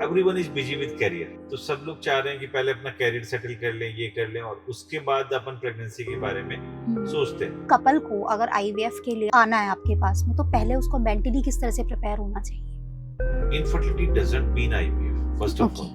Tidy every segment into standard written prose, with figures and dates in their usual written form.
Everyone is busy with career, तो सब लोग चाह रहे हैं कि पहले अपना कैरियर सेटल कर लें, ये कर लें, और उसके बाद अपन प्रेगनेंसी के बारे में सोचते हैं। कपल को अगर आईवीएफ के लिए आना है आपके पास में, तो पहले उसको मेंटली किस तरह से प्रिपेयर होना चाहिए? Infertility doesn't mean IVF first of all,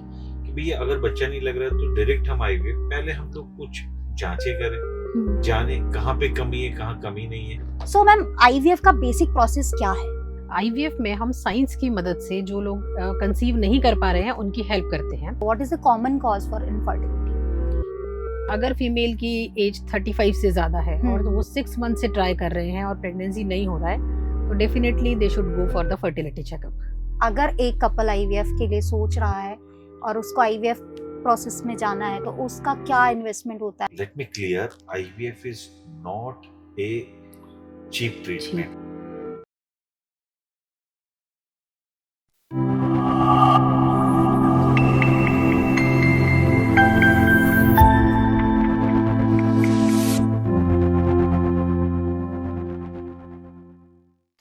कि भैया अगर बच्चा नहीं लग रहा है तो डायरेक्ट हम आईवीएफ, पहले हम लोग कुछ जांचें करें, जाने कहाँ पे कमी है, कहाँ कमी नहीं है। सो मैम, आईवीएफ का बेसिक प्रोसेस क्या है? आईवीएफ में हम साइंस की मदद से जो लोग कंसीव नहीं कर पा रहे हैं उनकी हेल्प करते हैं। What is the common cause for infertility? अगर फीमेल की एज 35 से ज्यादा है और तो वो 6 मंथ से ट्राई कर रहे हैं और प्रेगनेंसी नहीं हो रहा है, तो definitely they should go for the fertility checkup. अगर एक कपल आईवीएफ के लिए सोच रहा है और उसको आईवीएफ प्रोसेस में जाना है, तो उसका क्या इन्वेस्टमेंट होता है? Let me clear, IVF is not a cheap treatment.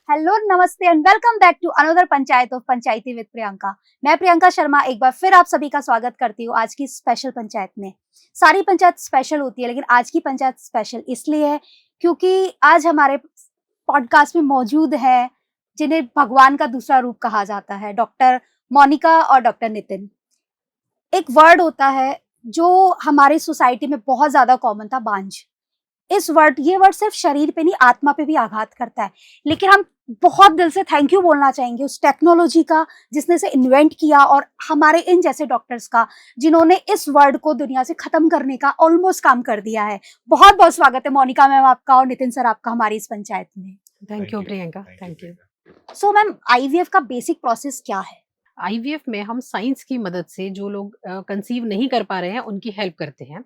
Hello, नमस्ते and welcome back to another panchayat of Panchayati with Priyanka. मैं प्रियंका शर्मा एक बार फिर आप सभी का स्वागत करती हूँ आज की स्पेशल पंचायत में। सारी पंचायत स्पेशल होती है, लेकिन आज की पंचायत स्पेशल इसलिए है क्योंकि आज हमारे पॉडकास्ट में मौजूद है जिन्हें भगवान का दूसरा रूप कहा जाता है, डॉक्टर मोनिका और डॉक्टर नितिन। एक वर्ड होता है जो हमारी सोसाइटी में बहुत ज्यादा कॉमन था, बांझ। ये वर्ड सिर्फ शरीर पे नहीं, आत्मा पे भी आघात करता है। लेकिन हम बहुत दिल से थैंक यू बोलना चाहेंगे उस टेक्नोलॉजी का जिसने इसे इन्वेंट किया, और हमारे इन जैसे डॉक्टर्स का जिन्होंने इस वर्ड को दुनिया से खत्म करने का ऑलमोस्ट काम कर दिया है। बहुत बहुत स्वागत है मोनिका मैम आपका और नितिन सर आपका हमारी इस पंचायत में। Thank you Priyanka, thank you. So ma'am, IVF का बेसिक प्रोसेस क्या है? आईवीएफ में हम साइंस की मदद से जो लोग कंसीव नहीं कर पा रहे हैं उनकी हेल्प करते हैं।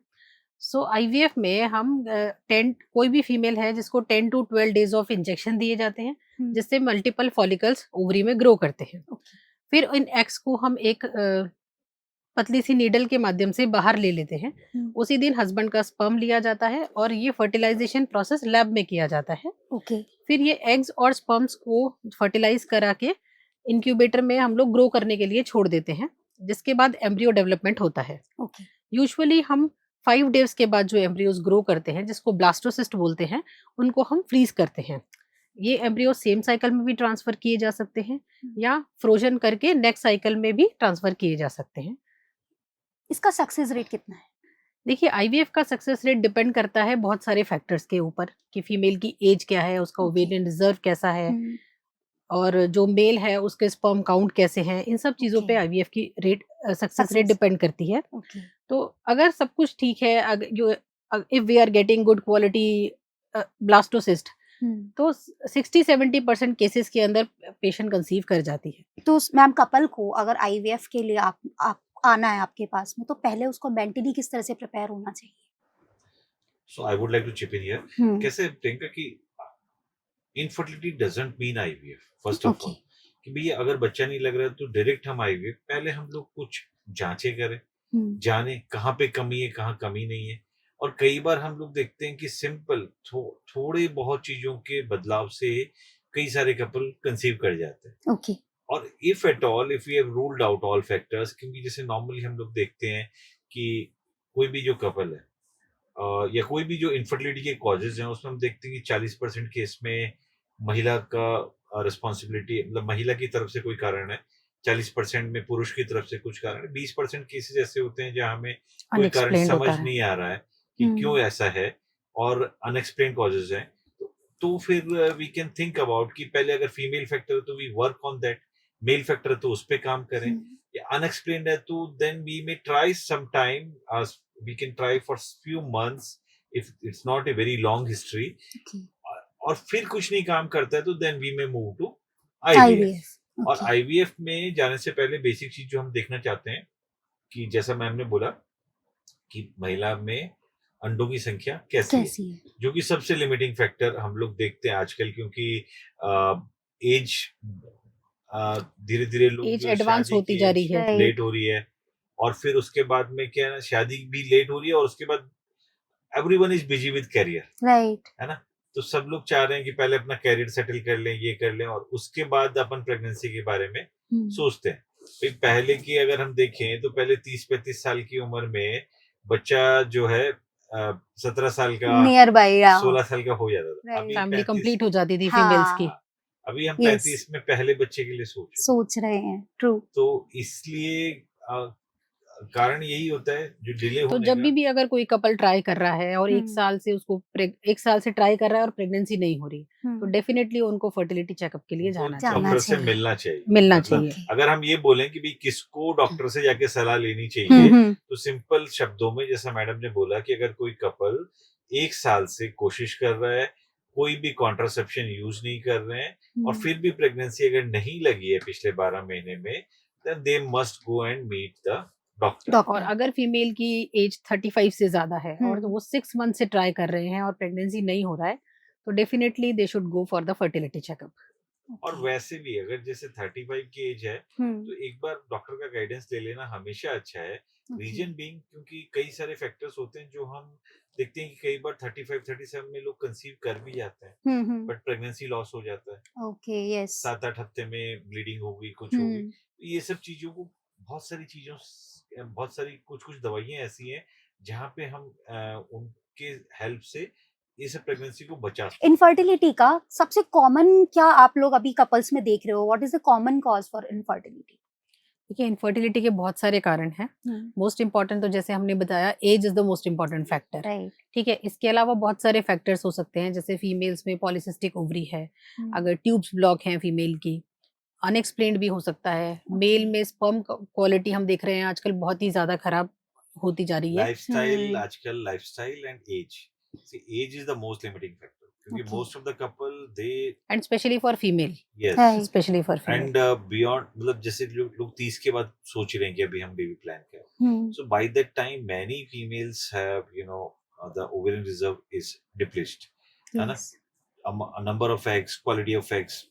सो आईवीएफ में हम 10 कोई भी फीमेल है जिसको 10 to 12 डेज ऑफ इंजेक्शन दिए जाते हैं, जिससे मल्टीपल फॉलिकल्स ओवरी में ग्रो करते हैं। फिर इन एग्स को हम एक पतली सी नीडल के माध्यम से बाहर ले लेते हैं। उसी दिन हस्बैंड का स्पर्म लिया जाता है और ये फर्टिलाइजेशन प्रोसेस लैब में किया जाता है। फिर ये एग्स और स्पर्म्स को फर्टिलाइज करा के इंक्यूबेटर में हम लोग ग्रो करने के लिए छोड़ देते हैं, जिसके बाद एम्ब्रियो डेवलपमेंट होता है। यूजुअली हम 5 डेज के बाद जो एम्ब्रियोज ग्रो करते हैं, जिसको ब्लास्टोसिस्ट बोलते हैं, उनको हम फ्रीज करते हैं। ये एम्ब्रियो सेम साइकिल में भी ट्रांसफर किए जा सकते हैं या फ्रोजन करके नेक्स्ट साइकिल में भी ट्रांसफर किए जा सकते हैं। इसका सक्सेस रेट कितना है? देखिए, आईवीएफ का सक्सेस रेट डिपेंड करता है बहुत सारे फैक्टर्स के ऊपर, कि फीमेल की एज क्या है, उसका ओवेरियन रिजर्व कैसा है, और जो मेल है उसके स्पर्म काउंट कैसे हैं। इन सब चीजों पे आईवीएफ की रेट सक्सेस रेट डिपेंड करती है। तो अगर सब कुछ ठीक है, if we are getting good quality blastocyst, तो 60-70% केसेस के अंदर पेशेंट कंसीव कर जाती है। तो मैम, कपल को अगर आईवीएफ के लिए आप आना है आपके पास में, तो पहले उसको मेंटली किस तरह से प्रिपेयर होना चाहिए? So I would like to chip in here. कैसे प्रियंका, की infertility doesn't mean IVF first of all, कि भैया अगर बच्चा नहीं लग रहा है तो डायरेक्ट हम आईवीएफ, पहले हम लोग कुछ जांचें करें, जाने कहाँ पे कमी है, कहाँ कमी नहीं है। और कई बार हम लोग देखते हैं कि सिंपल थोड़े बहुत चीजों के बदलाव से कई सारे कपल कंसीव कर जाते हैं। और if at all, if we have ruled out all factors, क्योंकि जैसे नॉर्मली हम लोग देखते हैं कि कोई भी जो कपल है या कोई भी जो इनफर्टिलिटी के कॉजेज हैं, उसमें हम देखते हैं कि 40% केस में महिला का रिस्पॉन्सिबिलिटी, मतलब महिला की तरफ से कोई कारण है, 40% में पुरुष की तरफ से कुछ कारण है, 20% केसेस ऐसे होते हैं जहाँ हमें कोई कारण समझ नहीं आ रहा है कि क्यों ऐसा है, और अनएक्सप्लेन कॉजेज हैं। तो फिर वी कैन थिंक अबाउट कि पहले अगर फीमेल फैक्टर है तो we work on that, male factor है तो उस पर काम करें, या अनएक्सप्लेन्ड है तो then we may try some time, we can try for few months if it's not a very long history, और फिर कुछ नहीं काम करता है तो then we may move to IVF। और IVF में जाने से पहले बेसिक चीज जो हम देखना चाहते हैं कि जैसा मैम ने बोला कि महिला में अंडों की संख्या कैसी है, जो कि सबसे लिमिटिंग फैक्टर हम लोग देखते हैं आजकल, क्योंकि एज धीरे धीरे लोग एज एडवांस होती जा रही है, लेट हो रही है, और फिर उसके बाद में क्या है ना, शादी भी लेट हो रही है, और उसके बाद everyone is busy with career, right, है ना। तो सब लोग चाह रहे हैं कि पहले अपना कैरियर सेटल कर लें, ये कर लें, और उसके बाद अपन प्रेगनेंसी के बारे में सोचते हैं। फिर पहले की अगर हम देखें तो पहले 30-35 साल की उम्र में बच्चा जो है 17 साल का, नियर बाय, या 16 साल का हो जाता था। राइट। अभी फैमिली 35, कंप्लीट हो जाती थी फीमेल्स की। हाँ, अभी हम यस, 35 में पहले बच्चे के लिए सोच रहे हैं। सोच रहे हैं, ट्रू। तो इसलिए कारण यही होता है जो डिले तो होने जब का। भी अगर कोई कपल ट्राई कर रहा है और 1 हम्म, साल से उसको 1 साल से ट्राई कर रहा है और प्रेगनेंसी नहीं हो रही, तो हम्म, डेफिनेटली उनको फर्टिलिटी चेकअप के लिए उनको जाना जाना चाहिए। डॉक्टर से चाहिए। मिलना चाहिए। मिलना मतलब चाहिए। ओके। अगर हम ये बोलें कि भाई किसको डॉक्टर से जाके सलाह लेनी हम्म, चाहिए, हम्म, तो सिंपल शब्दों में जैसा मैडम ने बोला कि अगर कोई कपल 1 साल से कोशिश कर रहा है, कोई भी कॉन्ट्रासेप्शन यूज नहीं कर रहे हैं और हम्म, फिर भी प्रेगनेंसी अगर नहीं लगी है पिछले 12 महीने में, then they must go and meet the doctor. और डॉक्टर। अगर फीमेल की एज 35 से ज्यादा है और हम्म, वो 6 मंथ से ट्राई कर रहे हैं और प्रेगनेंसी नहीं हो रहा है, तो definitely they should go for the fertility checkup. और ओके। वैसे भी अगर जैसे 35 की एज है, हम्म, तो एक बार डॉक्टर का गाइडेंस ले लेना हमेशा अच्छा है। ओके। रीजन बीइंग क्योंकि कई सारे फैक्टर्स होते हैं जो हम देखते हैं कि कई बार 35-37 में लोग कंसीव कर भी जाते हैं, हम्म, बट प्रेगनेंसी लॉस हो जाता है। Okay, yes. 7-8 हफ्ते में ब्लीडिंग हो गई, कुछ हो गई। हम्म, तो ये सब चीजों को बहुत सारी कुछ दवाइयां ऐसी हैं जहाँ पे हम उनके हेल्प से ये सब प्रेगनेंसी को बचा सकते हैं। इनफर्टिलिटी का सबसे कॉमन क्या आप लोग अभी कपल्स में देख रहे हो? What is the common cause for infertility? देखिए, इनफर्टिलिटी के बहुत सारे कारण हैं। मोस्ट इम्पॉर्टेंट तो जैसे हमने बताया, age is the most important factor. Right. ठीक है, इसके अलावा बहुत सारे फैक्टर्स हो सकते हैं, जैसे फीमेल्स में पॉलिसिस्टिक ओवरी है, अगर ट्यूब्स ब्लॉक हैं फीमेल की, अनएक्सप्लेन्ड भी हो सकता है। मेल में स्पर्म क्वालिटी हम देख रहे हैं आजकल बहुत ही ज्यादा खराब होती जा रही है। लाइफस्टाइल आजकल lifestyle and age, see age is the most limiting factor क्योंकि Okay. Most of the couple they, and specially for female, yes, Right. Specially for female. And beyond, मतलब जैसे लोग 30 के बाद सोच रहे हैं कि अभी हम बेबी प्लान करें, Hmm. so by that time many females have the ovarian reserve is depleted, है ना? Yes. A number of eggs, quality of eggs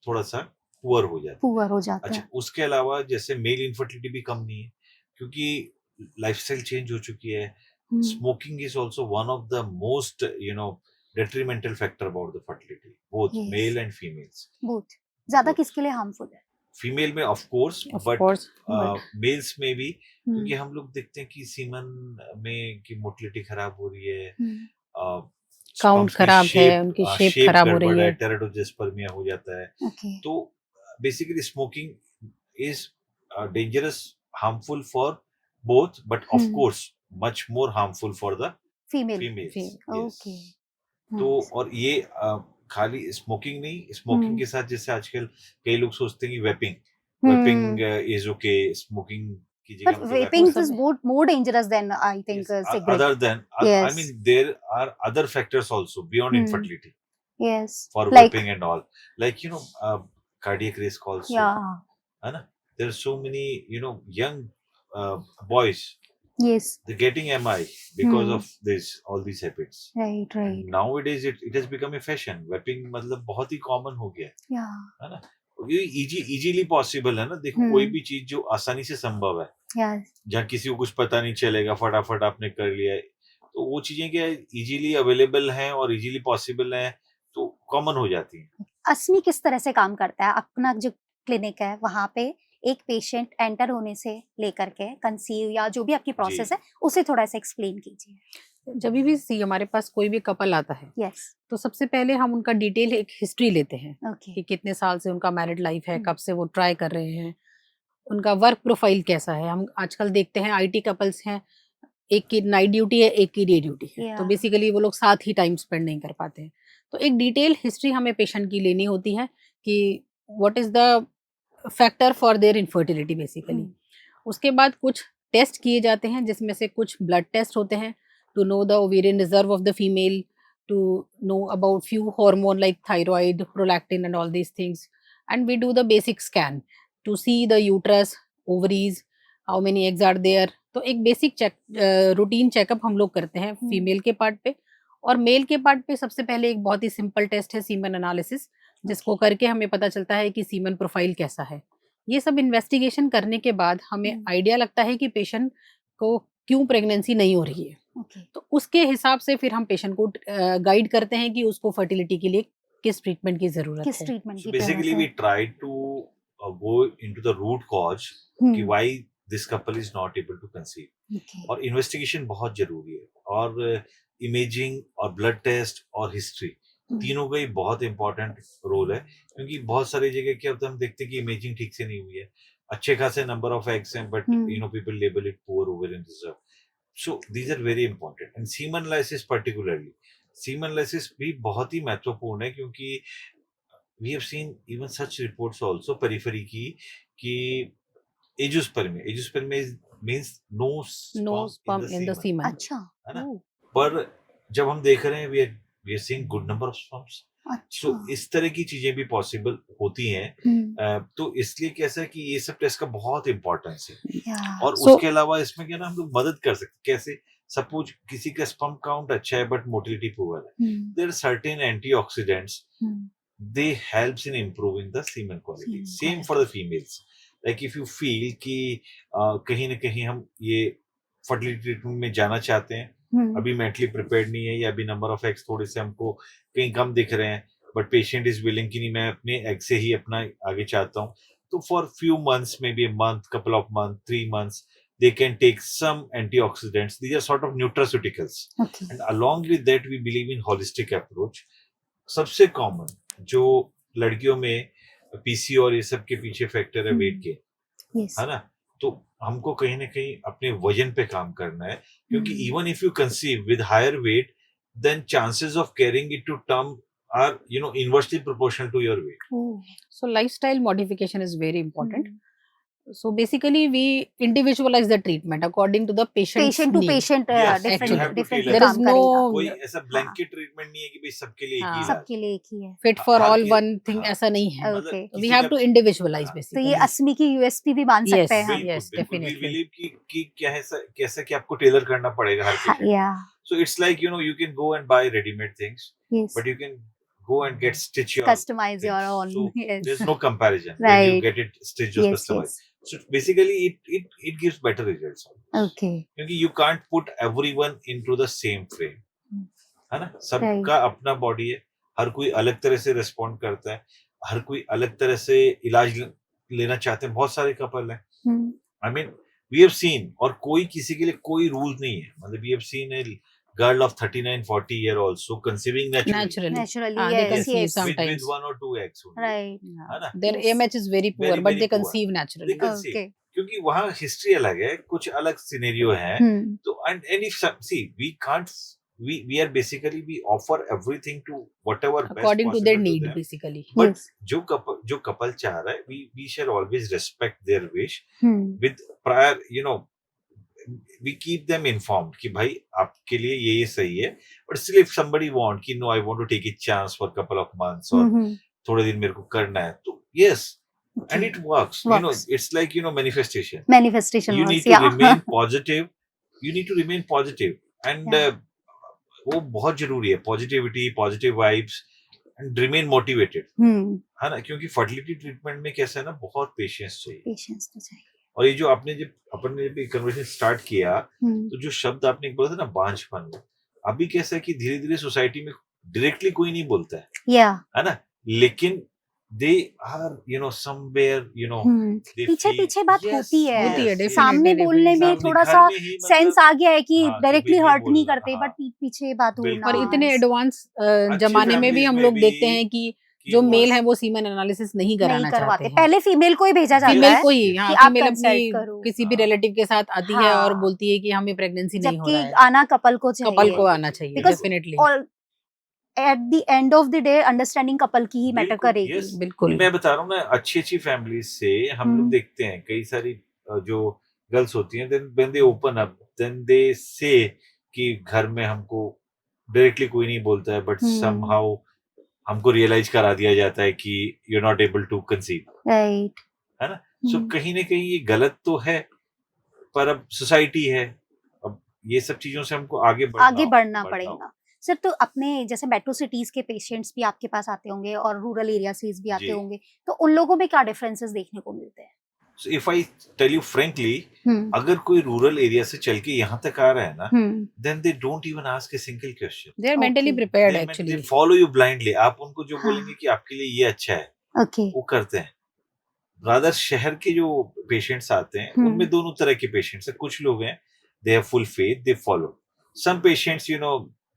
थोड़ा सा पुअर हो जाता है। पुअर हो जाता अच्छा, है। उसके अलावा जैसे मेल इनफर्टिलिटी भी कम नहीं है क्योंकि लाइफस्टाइल चेंज हो चुकी है। Hmm. Smoking is also one of the most detrimental factor about the fertility, both Yes. male and females. Both. ज्यादा Both. किसके लिए हार्मफुल है? फीमेल में of course, of but course, males में भी, क्योंकि Hmm. हम लोग देखते हैं कि सीमन में की मोटिलिटी खराब हो रही है, Hmm. काउंट sperms की खराब है, shape, उनकी shape शेप खराब हो गड़बड़ रही है, है। टेराटोजेस्पर्मिया हो जाता है। Okay. तो basically smoking is dangerous, harmful for both, but of Hmm. Course much more harmful for the female. Females. Female. Okay. तो Nice. और ये खाली स्मोकिंग नहीं, स्मोकिंग के साथ जैसे आजकल कई लोग सोचते हैं कि वेपिंग इज ओके, स्मोकिंग की But जगह vaping सब is है। more dangerous than I think cigarette. other than I Yes. mean there are other factors also beyond Hmm. infertility Yes. for Like, vaping and all, like cardiac risk also, yeah. है ना? There are so many young boys, Yes. they're getting MI because Hmm. of all these habits. Right. Right. And nowadays it has become a fashion. Vaping मतलब बहुत ही common हो गया Yeah. है ना? ये easily possible है ना। देखो, कोई भी चीज जो आसानी से संभव है, Yeah. जहाँ किसी को कुछ पता नहीं चलेगा, फटाफट आपने कर लिया है, तो वो चीजें क्या इजीली अवेलेबल हैं और इजीली पॉसिबल हैं, तो कॉमन हो जाती हैं। अस्मी किस तरह से काम करता है? अपना जो क्लिनिक है वहां पे एक पेशेंट एंटर होने से लेकर के कंसीव या जो भी आपकी प्रोसेस है उसे थोड़ा सा एक्सप्लेन कीजिए। जब भी सी हमारे पास कोई भी कपल आता है, यस। तो सबसे पहले हम उनका डिटेल एक हिस्ट्री लेते हैं ओके। कि कितने साल से उनका मैरिड लाइफ है, हम्म। कब से वो ट्राई कर रहे हैं, उनका वर्क प्रोफाइल कैसा है। हम आजकल देखते हैं आईटी कपल्स हैं, एक की नाइट ड्यूटी है, एक की डे ड्यूटी है, तो Yeah. बेसिकली वो लोग साथ ही टाइम स्पेंड नहीं कर पाते हैं। तो एक डिटेल हिस्ट्री हमें पेशेंट की लेनी होती है कि what is the factor for their infertility basically. उसके बाद कुछ टेस्ट किए जाते हैं, जिसमें से कुछ ब्लड टेस्ट होते हैं to know the ovarian reserve of the female, to know about few hormone like thyroid, prolactin and all these things, and we do the basic scan to see the uterus, ovaries, how many eggs are there. तो एक basic routine checkup हम लोग करते हैं female के part पे। और mail के पार्ट पे सबसे पहले एक बहुत ही सिंपल टेस्ट है सीमन एनालिसिस, जिसको करके हमें पता चलता है कि सीमन प्रोफाइल कैसा है। ये सब इन्वेस्टिगेशन करने के बाद हमें आइडिया लगता है कि पेशेंट को क्यों प्रेगनेंसी नहीं हो रही है। Okay. तो उसके हिसाब से फिर हम पेशेंट को गाइड करते हैं कि उसको फर्टिलिटी के लिए किस ट्रीटमेंट की जरूरत किस है। ट्रीटमेंट So की basically जरूरत we है? try to go into the root cause कि why this couple is not able to conceive. Okay. और इन्वेस्टिगेशन बहुत जरूरी है, और इमेजिंग और ब्लड टेस्ट और हिस्ट्री तीनों का ही बहुत इंपॉर्टेंट रोल है, क्योंकि बहुत सारी जगह क्या होता है, हम देखते हैं कि इमेजिंग ठीक से नहीं हुई है, अच्छे खासे नंबर ऑफ एग्स हैं, but people label it poor ovarian reserve. So these are very important. And semen analysis particularly, semen analysis भी बहुत ही महत्वपूर्ण है, क्योंकि we have seen even such reports also periphery की कि azoospermia means no sperm in the semen. अच्छा. है ना. Oh. पर जब हम देख रहे हैं we are seeing good number of sperms. अच्छा. तो इस तरह की चीजें भी पॉसिबल होती हैं. तो इसलिए कैसा है कि ये सब टेस्ट का बहुत इंपॉर्टेंस है. Yeah. और So- उसके अलावा इसमें क्या ना, हम लोग मदद कर सकते. कैसे? सपोज किसी का स्पर्म काउंट अच्छा है बट मोटिलिटी पुअर है, there are certain antioxidants, they helps in improving the semen quality. Semen Same for the females. Like if you feel कि कहीं ना कहीं हम ये फर्टिलिटी ट्रीटमेंट में जाना चाहते हैं, अभी मेंटली प्रिपेयर्ड नहीं है, या अभी नंबर ऑफ एग्स थोड़े से हमको कहीं कम दिख रहे हैं, बट पेशेंट इज विलिंग कि नहीं, मैं अपने एग से ही अपना आगे चाहता हूँ, तो for few months, may be month, couple of month, 3 months, they can take some antioxidants. These are sort of nutraceuticals. Okay. And along with that, we believe in holistic approach. सबसे common जो लड़कियों में PC और ये सब के पीछे factor है वेट के, Yes. है ना. तो हमको कहीं ना कहीं अपने वजन पे काम करना है, क्योंकि even if you conceive with higher weight, then chances of carrying it to term are inversely proportional to your weight. Oh. So lifestyle modification is very important. So basically we individualize the treatment according to the patient's Patient to need. patient Yes, you have different to different tailor. There is काम no करेगा. कोई ऐसा blanket treatment नहीं है कि भाई सबके लिए एक ही हाँ. इलाज. सबके लिए एक ही है. fit for हर all के- one thing हाँ. ऐसा नहीं है. मतलब Okay. किसी We have का- to individualize हाँ. तो basically. ये अस्मी की यूएसपी भी मान Yes. सकते हैं हम. बिल्कुल, Yes, बिल्कुल. We definitely. believe कि क्या है, कैसा कि आपको टेलर करना पड़ेगा हर हाँ, patient. yeah. So it's like you can go and buy ready-made things, Yes. but you can go and get stitch your Customize your things. own. So Yes. there's no comparison when you Right. get it stitched or Yes. customized. Yes. So basically it gives better results. Okay. क्योंकि you can't put everyone into the same frame, है ना. सबका अपना body है, हर कोई अलग तरह से रिस्पॉन्ड करता है, हर कोई अलग तरह से इलाज लेना चाहते हैं. बहुत सारे कपल हैं, I mean we have seen, और कोई किसी के लिए कोई रूल नहीं है. मतलब we have seen a girl of 39-40 year also conceiving naturally Naturally, they yes, conceive yes. sometimes. with 1 or 2 eggs only. Right. है ना. Their Yes. AMH is very poor, Very, but very they poor. conceive naturally. They conceive. Okay. क्योंकि वहाँ history अलग है, कुछ अलग scenario है. तो and if see we can't, we are basically we offer everything to whatever best According to their possible need, them. basically. But Yes. जो couple चाह रहा है, we shall always respect their wish Hmm. with prior we keep them informed कि भाई आपके लिए ये सही है, but still if somebody want कि no I want to take a chance for couple of months और थोड़े दिन मेरे को करना है, तो yes, and it works. Works. It's like manifestation. Manifestation You works, need to yeah. remain positive. You need to remain positive, and Yeah. वो बहुत जरूरी है. Positivity, positive vibes, and remain motivated. है ना, क्योंकि फर्टिलिटी ट्रीटमेंट में कैसा है ना, बहुत पेशेंस चाहिए. Patience तो चाहिए. और ये जो अपने जब कन्वर्सेशन स्टार्ट किया, तो जो शब्द आपने बोला था ना, बांझपन, अभी कैसा है कि धीरे धीरे सोसाइटी में डायरेक्टली कोई नहीं बोलता है, Yeah. है ना, लेकिन दे आर समवेयर पीछे पीछे बात होती है. definitely. सामने बोलने में थोड़ा सा सेंस आ गया है कि हाँ, कि डायरेक्टली बिल्कुल हर्ट नहीं बोलना, करते, हाँ. बट पीछे बात बिल्कुल. होना. पर इतने एडवांस अच्छी जमाने में भी families हम में लोग भी देखते हैं कि जो मेल है वो सीमन एनालिसिस नहीं नहीं कराना करवाते. चाहते हैं. पहले फीमेल को ही भेजा जाता फीमेल है को ही, हाँ, कि आप फीमेल कंसल्ट अपनी करो. किसी भी हाँ. रिलेटिव के साथ आती है हाँ. और बोलती है कि हमें प्रेगनेंसी नहीं हो जबकि रहा है. आना कपल को चाहिए. कपल को आना चाहिए. Because definitely. और at the end of the day understanding couple की ही मैटर बिल्कुल, करेगी. yes. बिल्कुल. मैं बता रहा हूँ ना, अच्छी फैमिलीज से हम लोग देखते हैं कई सारी जो गर्ल्स होती हैं, then when they open up, then they say कि घर में हमको डायरेक्टली कोई नहीं बोलता है, बट समहाउ हमको रियलाइज करा दिया जाता है कि you are not able to conceive, right. है ना. सो कहीं ना कहीं ये गलत तो है, पर अब सोसाइटी है, अब ये सब चीजों से हमको आगे बढ़ना पड़ेगा. सर, तो अपने जैसे मेट्रो सिटीज के पेशेंट्स भी आपके पास आते होंगे और रूरल एरिया से भी आते जी. होंगे, तो उन लोगों में क्या डिफरेंसेस देखने को मिलते हैं? So if I tell you frankly, अगर कोई रूरल एरिया से चल के यहाँ तक आ रहा है ना, then they don't even ask a single question. They are mentally prepared actually. They follow you blindly. आप उनको जो हाँ. बोलेंगे कि आपके लिए ये अच्छा है, Okay. वो करते हैं. रादर शहर के जो पेशेंट्स आते हैं उनमें दोनों तरह के पेशेंट्स हैं. कुछ लोग हैं, they have full faith, they follow. Some patients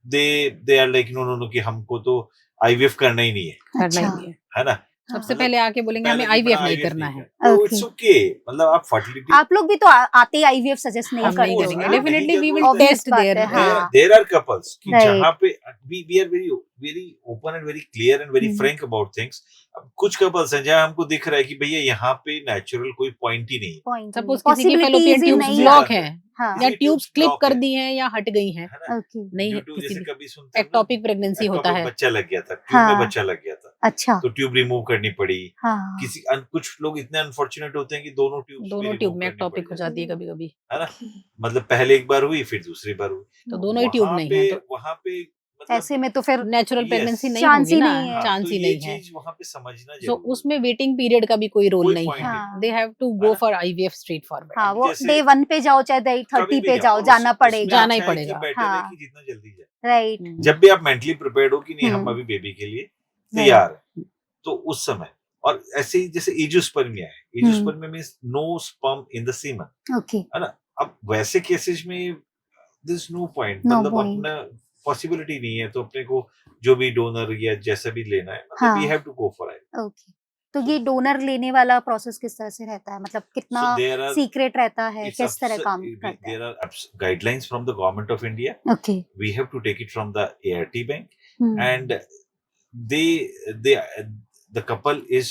they are like no no no कि हमको तो आईवीएफ करना ही नहीं है, करना ही अच्छा नहीं है. है ना. सबसे हाँ, पहले आके बोलेंगे हमें पहले कि आईवीएफ अपना नहीं IVF करना है. तो Okay. It's okay. मतलब आप फर्टिलिटी आप लोग भी तो आते ही आईवीएफ सजेस्ट नहीं हम नहीं करते करेंगे. हो ना? Definitely we will Obvious test बात देयर. है, हाँ. there are couples कि Right. जहाँ पे we are very very open and very clear and very hmm. frank about things. अब कुछ कपल्स हैं जहाँ हमको दिख रहा है कि भैया यहाँ पे नेचुरल कोई पॉइंट ही नहीं है, पॉइंट सपोज किसी की पॉसिबिलिटीज फेलोपियन ही ट्यूब्स नहीं है. ब्लॉक हैं हाँ, या ये ट्यूब्स tubes क्लिप block कर है. दी हैं या हट गई हैं, है ना. ओके, नहीं ड्यू है टू किसी जैसे भी कभी सुनते हैं ना, एक्टोपिक प्रेगनेंसी होता ectopic है. बच्चा लग गया था, ट्यूब में हाँ. बच्चा लग गया था, अच्छा, तो ट्यूब रिमूव करनी पड़ी. हाँ, किसी कुछ लोग इतने अनफॉर्चुनेट होते हैं कि दोनों ट्यूब्स दोनों भी ट्यूब रिमूव में करनी एक्टोपिक पड़ हो जाती जाती है कभी कभी. है ना. ओके. मतलब पहले एक बार हुई, फिर दूसरी बार हुई. तो दोनों ही ट्यूब नहीं है, तो वहाँ पे मतलब ऐसे में तो फिर नेचुरल Yes. प्रेगनेंसी नहीं चांस होगी ही ना. नहीं है. चांस तो ही ये नहीं है. चीज वहाँ पे समझना तो जरूरी उसमें वेटिंग पीरियड का भी कोई रोल कोई नहीं point है. हाँ. दे हैव टू है गो ना? For IVF straight forward. हाँ, वो जैसे डे 1 पे जाओ चाहे डे कभी 30 भी पे जाओ, और जाना उसमें पड़ेगा. जाना ही अच्छा है कि पड़ेगा. better है हाँ. कि जितना जल्दी जाए. राइट. जब भी आप मेंटली प्रिपेयर्ड हो कि नहीं हम हम्म. अभी बेबी के लिए राइट. तैयार है, तो उस समय. और ऐसे ही जैसे एजियोस्पर्मिया है, azoospermia means no sperm in the semen, okay, है ना. अब वैसे केसेस में दिस नो पॉइंट, नो मतलब पॉइंट. अपना पॉसिबिलिटी नहीं है, तो अपने को जो भी डोनर या जैसा भी लेना है, मतलब हाँ. We have to go for it. Okay, तो ये डोनर लेने वाला प्रोसेस किस तरह से रहता है, मतलब कितना So there are सीक्रेट रहता है, it's किस तरह काम करता है? there are guidelines from the government of India. Okay. We have to take it from the ART bank, hmm. and they the couple is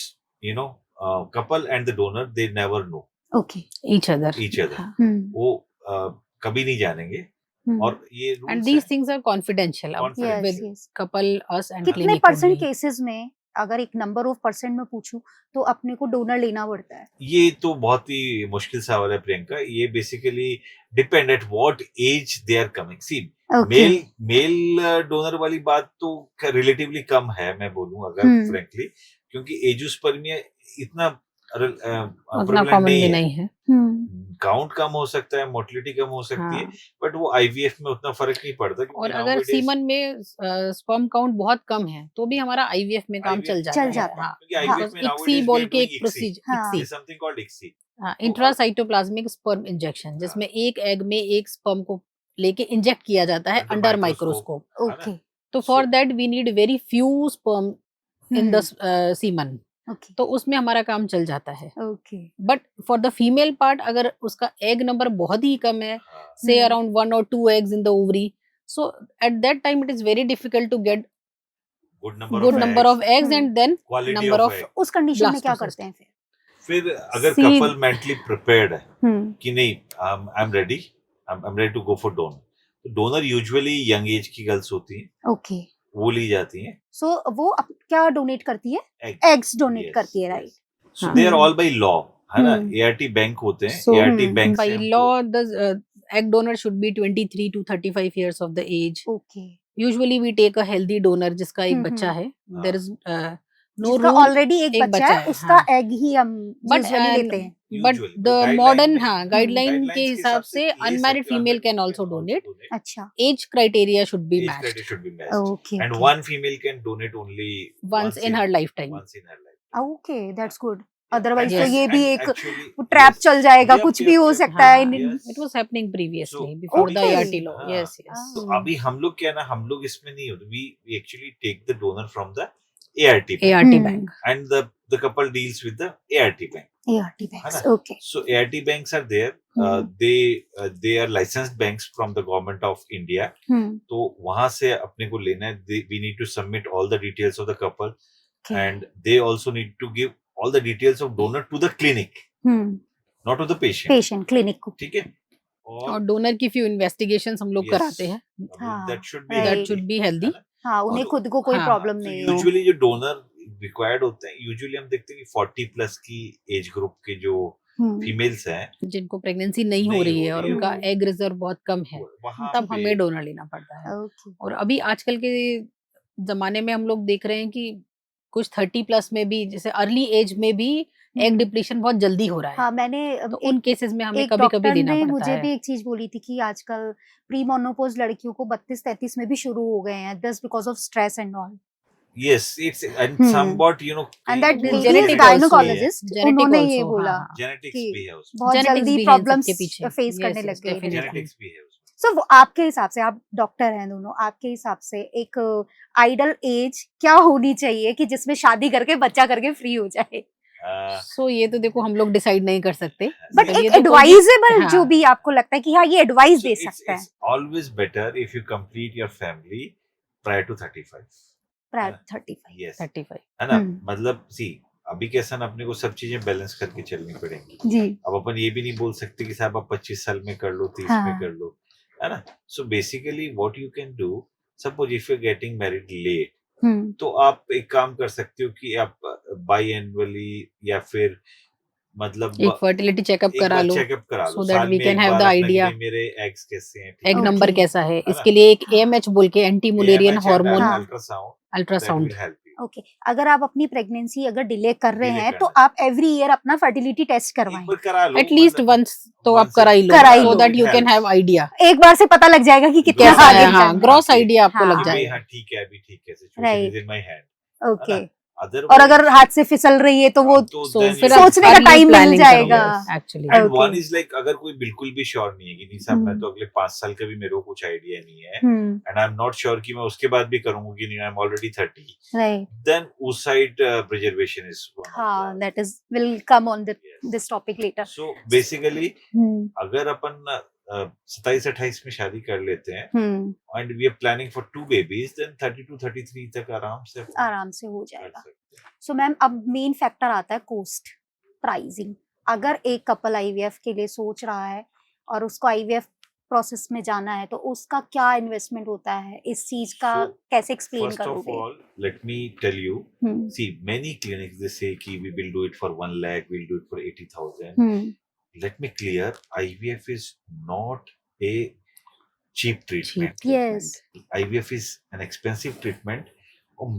couple and the donor, they never know ओके. each other. each other. हम्म. वो कभी नहीं जानेंगे. और ये and rules these हैं. Things are confidential Confidential. Yes, with यस. कपल अस एंड कितने क्लिनिक परसेंट ओनली. केसेस में, अगर एक नंबर ऑफ परसेंट में पूछूं, तो अपने को डोनर लेना पड़ता है? ये तो बहुत ही मुश्किल सवाल है प्रियंका. ये basically depend at what age they are coming. See okay. Male donor वाली बात तो रिलेटिवली कम है, मैं बोलूं अगर हम्म. फ्रेंकली, क्योंकि एजियोस्पर्मिया इतना उतना prevalent कॉमन नहीं भी है. नहीं है. काउंट कम हो सकता है, मोर्टिलिटी कम हो सकती है, हाँ. बट वो आईवीएफ में उतना फर्क नहीं पड़ता. और क्योंकि अगर nowadays सीमन में स्पर्म काउंट बहुत कम है तो भी हमारा आईवीएफ में काम IVF चल जाता चल है. जाता है. हाँ. क्योंकि हाँ. आईवीएफ में इक्सी nowadays we बोल are के doing एक ICSI. प्रोसीजर. हाँ. ICSI. There's something called ICSI. हाँ, इंट्रासाइटोप्लाज्मिक स्पर्म इंजेक्शन, जिसमें एक एग में एक स्पर्म को लेके इंजेक्ट किया जाता है Under अंडर microscope. माइक्रोस्कोप. है ना? ओके. तो for that we need very few sperm in the hmm. Semen. Okay. तो उसमें हमारा काम चल जाता है. Okay. But for the female part अगर उसका एग नंबर बहुत ही कम है, हाँ. say hmm. around 1 or 2 eggs in the ovary, so at that time it is very difficult to get Good number good of number eggs, of eggs hmm. and then quality number of of egg. उस condition में क्या blastocyst. करते हैं फिर? फिर अगर See- couple mentally prepared है हम्म. कि नहीं, I am ready, I am ready to go for donor, तो डोनर यूजुअली यंग एज की गर्ल्स होती हैं, ओके. वो ली जाती हैं. सो वो क्या डोनेट करती है? Egg. एग्स डोनेट Yes, करती है, yes. राइट? So हाँ. they are all by law, है ना. हम्म. ART बैंक होते हैं. So, ART बैंक by से हमको law the egg donor should be 23 to 35 years of the age. Okay. Usually we take a healthy donor जिसका एक हम्म, बच्चा है. हाँ. There is no जिसका rule. ऑलरेडी एक एक बच्चा बच्चा है, है, उसका हाँ. एग ही हम But यूजुअली and- लेते हैं. but Usually, the guideline modern में- हाँ गाइडलाइन guidelines के हिसाब से ले unmarried सकते हो, female unmarried can also donate. अच्छा. Age criteria should be Age matched criteria should be matched. Okay. And one female can donate only once in her lifetime. once in her life. Okay, that's good. Otherwise Yes. तो ये भी And एक actually, trap yes. चल जाएगा, Yep, कुछ yep, भी हो yep. सकता है. हाँ, Yes. it was happening previously So, before the okay. ART law. हाँ. Yes, yes. तो अभी हम लोग क्या ना, हम लोग इसमें नहीं होते. We actually take the donor from the ART bank, ART Hmm. bank. and the couple deals with the ART bank. ART banks. है ना? Okay. So ART banks are there. Hmm. They are licensed banks from the government of India. हम्म. तो वहां से अपने को लेना है. We need to submit all the details of the couple, Okay. and they also need to give all the details of donor to the clinic, hmm. not to the patient. Patient clinic को. ठीक है. और donor की few investigations हम लोग Yes. कराते हैं. हाँ, that should be right. That should be healthy. है ना? हाँ, उन्हें और- खुद को कोई हाँ, प्रॉब्लम तो नहीं हो. यूजुअली जो डोनर रिक्वायर्ड होते हैं, यूजुअली हम देखते हैं कि 40 प्लस की एज ग्रुप के जो हम्म. फीमेल्स हैं, जिनको प्रेगनेंसी नहीं हो नहीं रही हो है और रही है. उनका एग रिजर्व बहुत कम है, वहां तब पे हमें डोनर लेना पड़ता है. ओके. और अभी आजकल के जमाने में हम लोग देख रहे हैं कि कुछ 30 प्लस में भी, जैसे अर्ली एज में भी एग डिप्लीशन बहुत जल्दी हो रहा है. हाँ, मैंने तो एक उन केसेस में हमें एक कभी कभी डॉक्टर देना ने पड़ता मुझे है. भी एक चीज बोली थी कि आजकल प्री मोनोपोज लड़कियों को 32-33 में भी शुरू हो गए हैं, just because of stress and all. yes, it's and Hmm. somewhat and that कई वो lady genetic is also gynaecologist, है, genetic उन्होंने also, ये हाँ, बोला हाँ, genetics कि भी है उसमें, बहुत genetics जल्दी भी है इन प्रॉब्लम्स सबके पीछे, फेस करने yes, लग yes, गए definitely. genetics भी है उसमें। सो आपके हिसाब से, आप डॉक्टर हैं दोनों, आपके हिसाब से एक आइडल एज क्या होनी चाहिए कि जिसमें शादी करके बच्चा करके फ्री हो जाए? So ये तो देखो हम लोग डिसाइड नहीं कर सकते, बट मतलब ये एक तो कोई भी, एडवाइजेबल जो हाँ, भी आपको लगता है कि हाँ ये एडवाइस So दे it's सकता है it's always better if you complete your family prior to 35. Prior हाँ, 35? Yes, 35, है ना, हम्म, मतलब सी अभी कैसा ना अपने को सब चीजें बैलेंस करके चलनी पड़ेंगी। जी अब अपन ये भी नहीं बोल सकते कि साहब आप 25 साल में कर लो, 30 में हाँ कर लो, है ना। So basically what you can do, suppose if you getting married late, तो आप एक काम कर सकते हो कि आप बाई एनुअली या फिर मतलब एक फर्टिलिटी चेकअप एक करा बार लो, चेकअप करा लो, so that साल we में can एक have बार the अपना कि idea. भाई मेरे एग्स कैसे हैं, एग Okay. नंबर कैसा है, है ना, इसके लिए एक AMH बोल के anti Mullerian AMH and hormone हाँ ultrasound that ultrasound, will help you। Okay, अगर आप अपनी प्रेगनेंसी अगर डिले कर रहे डिले हैं तो करना आप एवरी ईयर अपना फर्टिलिटी टेस्ट एक करवाएं, बार करा लो, एटलीस्ट मतलब वंस तो आप once करा ही लो, करा ही so low, that it you can helps। have idea एक बार से पता लग जाएगा कि कितना Gross कैसा आगे है, idea, हाँ, जाना है। ग्रॉस हाँ, आइडिया आपको हाँ लग कि भाई जाएगा। हाँ ठीक है, अभी ठीक है, situation right, is in my hand, है ओके। ना। और अदरवाइज अगर हाथ से फिसल रही है तो वो तो So देन फिर यू आप सोचने का early टाइम मिल planning जाएगा। करो actually. And okay, one is like अगर कोई बिल्कुल भी श्योर नहीं है कि नहीं साहब मैं तो अगले 5 साल का भी मेरे को कुछ आइडिया नहीं है, and I am not sure कि मैं उसके बाद भी करूंगा कि नहीं, I am already 30, right, then उस side preservation is one of हाँ the that is will come on yes. This topic later. So basically अगर अपन 27-28 में शादी कर लेते हैं and we are planning for 2 babies, then 32-33 तक आराम से अपन आराम से हो कर जाएगा। सकते हैं। सो मैम, अब मेन फैक्टर आता है कॉस्ट, प्राइसिंग। अगर एक कपल आईवीएफ के लिए सोच रहा है और उसको आईवीएफ प्रोसेस में जाना है तो उसका क्या इन्वेस्टमेंट होता है, इस चीज का So, कैसे एक्सप्लेन First of करोगे? all, let me tell you, hmm, see, many clinics they say ki we will do it for 1 lakh, we'll do it for 80,000. Hmm, Let me clear, IVF is not a cheap treatment. cheap yes, treatment. IVF is an expensive treatment.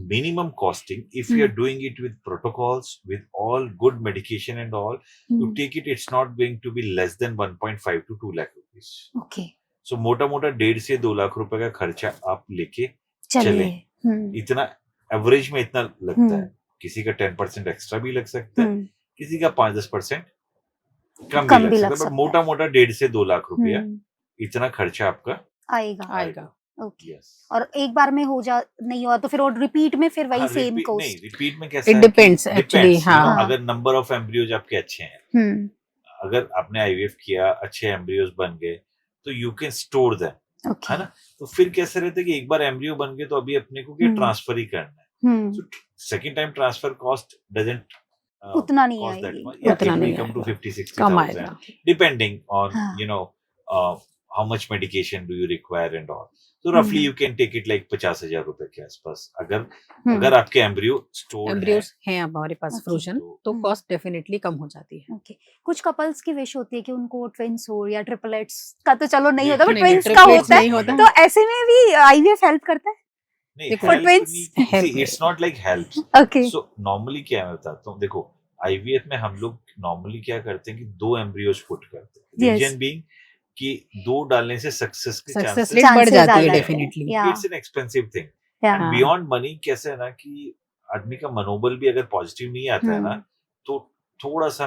Minimum costing, if you are doing it with protocols, with all good medication and all, you take it, it's not going to be less than 1.5 to 2 lakh rupees. Okay, So मोटा मोटा 1.5 से 2 लाख रुपए का खर्चा आप लेके चलिए, चलें। इतना एवरेज में इतना लगता है, किसी का 10% एक्स्ट्रा भी लग सकता है, किसी का 5-10% कम कम भी भी लग लग सकता है, सकता बट है। मोटा मोटा 1.5 से 2 लाख रुपया इतना खर्चा आपका आएगा, आएगा। ओके। यस। और एक बार में हो जा नहीं हुआ तो फिर वो रिपीट में फिर वही सेम नहीं, कॉस्ट? रिपीट में कैसा It है depends actually, हाँ। अगर नंबर ऑफ एम्ब्रियोज आपके अच्छे हैं, अगर आपने आईवीएफ किया, अच्छे एम्ब्रियोज बन गए, तो you can store them, okay, है ना। तो फिर कैसा रहता है कि एक बार एम्ब्रियो बन गए तो अभी अपने को क्या ट्रांसफर ही करना है, so second time transfer cost doesn't उतना नहीं cost that आएगी, much. Yeah, उतना it will नहीं come to आएगा, 50-60,000 कम आएगा। depending on हाँ, you know how much medication do you require and all. So roughly you can take it like 50,000 रुपए के आसपास। अगर आपके एम्ब्रियो स्टोर्ड है एम्ब्रियोज हैं अब हमारे पास Okay. फ्रोजन, तो कॉस्ट डेफिनेटली कम हो जाती है। ओके। कुछ कपल्स की विश होती है कि उनको ट्विंस हो या ट्रिपलेट्स का तो चलो नहीं होता, बट नहीं, ट्विंस का triplets होता है, नहीं होता। तो ऐसे में भी आईवीएफ हेल्प करता है? नहीं, देखो, For help twins? नहीं, Help see, it's not like helps. Okay, So normally क्या मैं बताता हूँ, देखो आईवीएफ में हम लोग नॉर्मली क्या करते हैं कि 2 एम्ब्रियोज पुट करते हैं, Yes. रीजन बीइंग कि 2 डालने से सक्सेस के सक्सेस चांसेस रेट बढ़ Chances जाती आ है जाते हैं। Definitely. Yeah. It's an expensive thing या, एंड हाँ। Beyond money. कैसे है ना कि आदमी का मनोबल भी अगर पॉजिटिव नहीं आता है ना, तो थोड़ा सा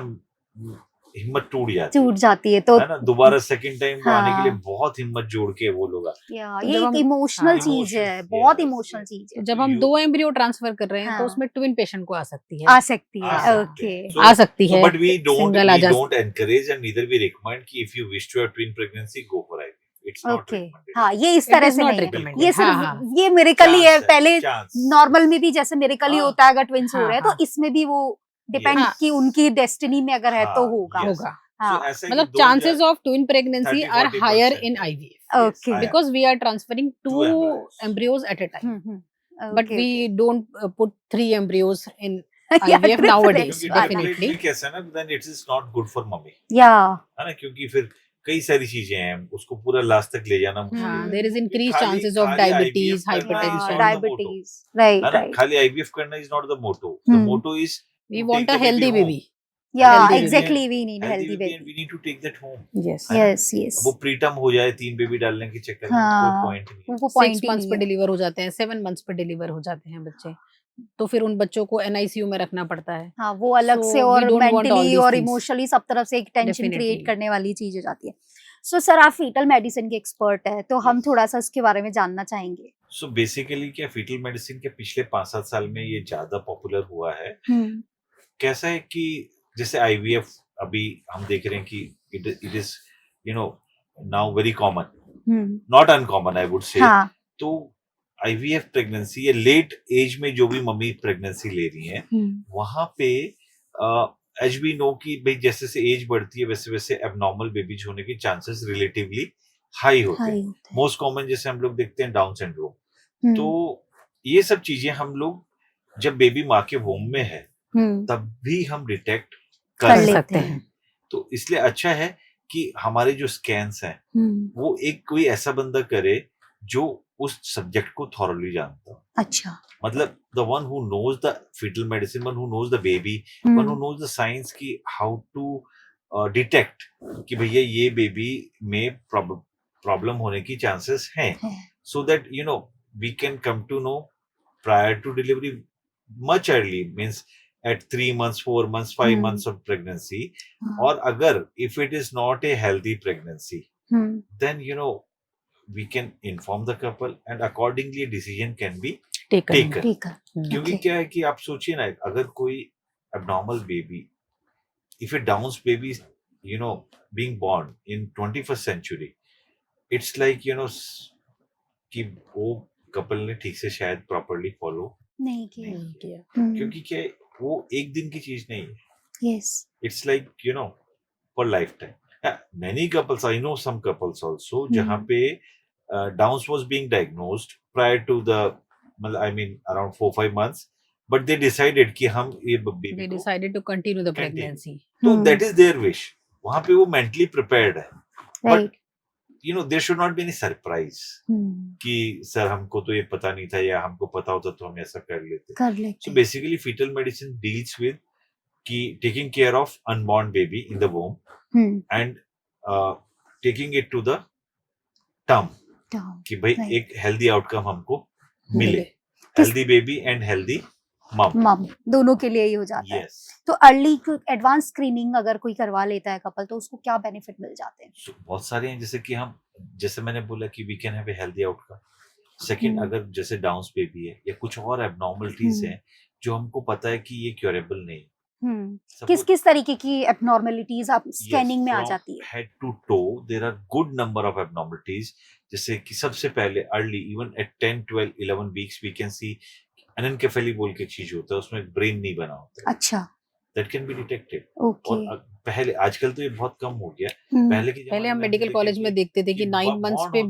हिम्मत टूट जाती टूट जाती है तो है ना। दोबारा सेकंड टाइम वो आने के लिए हाँ। बहुत हिम्मत जोड़ के वो लोग या, तो ये जब एक हम- इमोशनल हाँ, चीज है, Emotions, बहुत yes, इमोशनल yes. चीज तो है, जब हम You- 2 एम्ब्रियो ट्रांसफर कर रहे हैं हाँ। तो उसमें ट्विन पेशेंट को आ सकती है, आ सकती आ है, सकते ओके, हैं। So- आ सकती है, बट वी सिंगल आ जा don't encourage and neither we recommend कि if you wish to have twin pregnancy go for IVF. It's not okay. Recommended. हाँ, ये इस It तरह is से not नहीं है, recommended. ये हाँ, सिर्फ हाँ। ये मेरेकल ही है। पहले चांस नॉर्मल में भी जैसे मेरेकल ही हाँ। होता है अगर ट्विंस हो हाँ, रहे हैं, तो हाँ। इसमें भी वो डिपेंड Yes. कि उनकी डेस्टिनी में अगर है तो हाँ, होगा। yes. होगा। हाँ, मतलब chances of twin pregnancy are 30-40% higher in IVF okay, because we are transferring 2 Two embryos. embryos at a time, but okay, we don't put 3 embryos in okay. Yeah, IVF nowadays, क्योंकि definitely. definitely कैसा है ना, then it is not good for mummy, या, है ना, क्योंकि फिर कई सारी चीजें हैं, उसको पूरा लास्ट तक ले जाना मुश्किल हाँ, है। there is increased खाली- chances of खाली diabetes, IVF करना is hypertension. not the diabetes, motto, right है ना, राइट, खाली आईवीएफ करना is not the motto. The hmm. Motto is We to want take a the baby healthy home. baby. या healthy baby. Exactly we need healthy healthy baby and baby. we need to take that home. Yes. है ना? Yes yes, अब वो preterm हो जाए 3 baby डालने के चक्कर में, हाँ, कोई पॉइंट नहीं है। उनको 6 पॉइंट ही months नहीं पे है। डिलीवर हो जाते हैं, 7 months पे डिलीवर हो जाते हैं बच्चे, तो फिर उन बच्चों को NICU में रखना पड़ता है। हाँ, वो अलग So से we और don't want all mentally these और things. इमोशनली सब तरफ से एक टेंशन क्रिएट Definitely. करने वाली चीज हो जाती है। सो सर, आप फीटल मेडिसिन के एक्सपर्ट है, तो हम Yes. थोड़ा सा इसके बारे में जानना चाहेंगे। सो बेसिकली क्या फीटल मेडिसिन के पिछले 5-7 साल में ये ज्यादा पॉपुलर हुआ है। हम्म कैसा है कि जैसे आईवीएफ अभी हम देख रहे हैं कि it is you know now very common, not uncommon I would से। हाँ, तो आईवीएफ प्रेगनेंसी या लेट एज में जो भी मम्मी प्रेगनेंसी ले रही हैं, वहां पे एज वी नो कि भाई जैसे जैसे एज बढ़ती है वैसे वैसे एबनॉर्मल बेबीज होने के चांसेस रिलेटिवली हाई होते हाई हैं। होता है। मोस्ट कॉमन जैसे हम लोग देखते हैं डाउन सिंड्रोम। हम्म, तो ये सब चीजें हम लोग जब बेबी माँ के वोम में है तब भी हम डिटेक्ट कर कर लेते सकते हैं। हैं। तो इसलिए अच्छा है कि हमारे जो स्कैन्स हैं वो एक कोई ऐसा बंदा करे जो उस सब्जेक्ट को थॉरली जानता हो। अच्छा, मतलब the one who knows the fetal medicine, one who knows the baby, one who knows the science की हाउ टू डिटेक्ट कि भैया ये बेबी में प्रॉब्लम होने की चांसेस हैं, so that we can come to know prior to delivery much early, means at 3 months, 4 months, 5 months of pregnancy. Or agar if it is not a healthy pregnancy, then we can inform the couple and accordingly a decision can be taken. ठीक है। क्योंकि Okay. क्या है कि आप सोचिए ना, अगर कोई abnormal baby, if a Down's baby is being born in 21st century, it's like कि वो कपल ने ठीक से शायद प्रॉपर्ली फॉलो नहीं किया। नहीं किया। क्योंकि क्या है, वो एक दिन की चीज नहीं है। Yes, it's like for life time. Many couples, I know some couples also जहाँ पे Down's was being diagnosed prior to the, मतलब I mean around 4-5 months, but they decided कि हम ये They बेबी को, decided to continue the Continue. pregnancy. तो that is their wish. वहां पे वो मेंटली प्रिपेयर्ड है, right. There should not be any surprise कि सर हमको तो ये पता नहीं था, या हमको पता होता तो हम ऐसा कर लेते। कर लेते So basically fetal medicine deals with ki taking care of unborn baby in the womb and taking it to the term कि भाई Right. एक healthy outcome हमको मिले। मिले, healthy baby and healthy mom. मम दोनों के लिए ही हो जाता है। Yes. तो अर्ली एडवांस स्क्रीनिंग अगर कोई करवा लेता है कपल, तो उसको क्या बेनिफिट मिल जाते हैं? So बहुत सारे हैं, जैसे कि जैसे मैंने बोला कि we can have a healthy outcome. Second, अगर जैसे डाउन्स बेबी है या कुछ और एबनॉर्मलिटीज हैं जो हमको पता है कि ये क्योरेबल नहीं है। किस किस तरीके की एबनॉर्मलिटीज आप स्कैनिंग में आ जाती है? Head to toe there are good number of abnormalities. जैसे कि सबसे पहले early, even at 10, 12, 11 weeks we can see anencephaly बोल के चीज होता है, उसमें ब्रेन नहीं बना होता है। अच्छा, that can be detected. Okay. और पहले, आजकल तो ये बहुत कम हो गया। पहले के पहले जमाने हम में मेडिकल कॉलेज में देखते थे कि 9 मंथ्स पे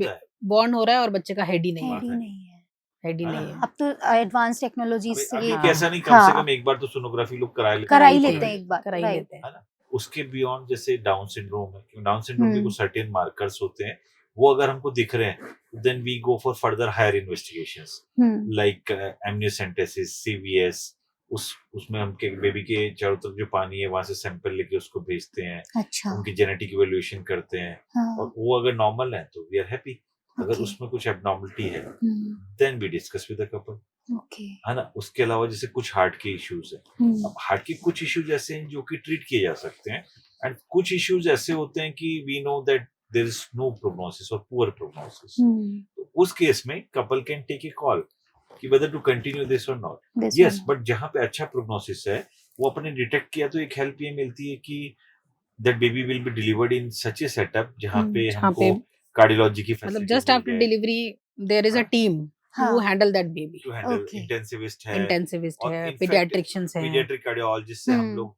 बॉर्न हो रहा है और बच्चे का हेड ही नहीं हेड है। ही नहीं है। हेड ही हाँ। नहीं है। अब तो एडवांस टेक्नोलॉजी से अभी ये कैसा नहीं, कम से हाँ। कम एक बार तो सोनोग्राफी लोग करा करा ही लेते लेते हैं, हैं एक बार, करा ही राइट। लेते हैं। है ना। उसके बियॉन्ड जैसे डाउन सिंड्रोम है, क्योंकि डाउन सिंड्रोम के कुछ सर्टेन मार्कर्स होते हैं, वो अगर हमको दिख रहे हैं then we go for further higher investigations like amniocentesis, CVS. उसमें हम के बेबी के चारों तरफ जो पानी है वहां से सैंपल लेके उसको भेजते हैं, अच्छा, उनकी जेनेटिक इवैल्यूएशन करते हैं, और हाँ, वो अगर नॉर्मल है तो वी आर हैप्पी। अगर ओके। उसमें कुछ एबनॉर्मलिटी है then we discuss with the couple, okay. है ना। उसके अलावा जैसे कुछ हार्ट के इश्यूज है, अब हार्ट के कुछ इश्यूज ऐसे हैं जो कि ट्रीट किए जा सकते हैं, एंड कुछ इश्यूज ऐसे होते हैं कि we know that there is no prognosis और पुअर प्रोग्नोसिस। तो उस केस में couple can take a call कि whether to continue this or not. Yes, but जहाँ पे अच्छा प्रोग्नोसिस है वो अपने डिटेक्ट किया तो एक हेल्प ये मिलती है कि that baby will be delivered in such a setup जहाँ पे हमको कार्डियोलॉजी की मतलब just after delivery there is a team to handle that baby, to handle. Intensivist है, पीडियाट्रिशियंस है, पीडियाट्रिक कार्डियोलॉजिस्ट से हम लोग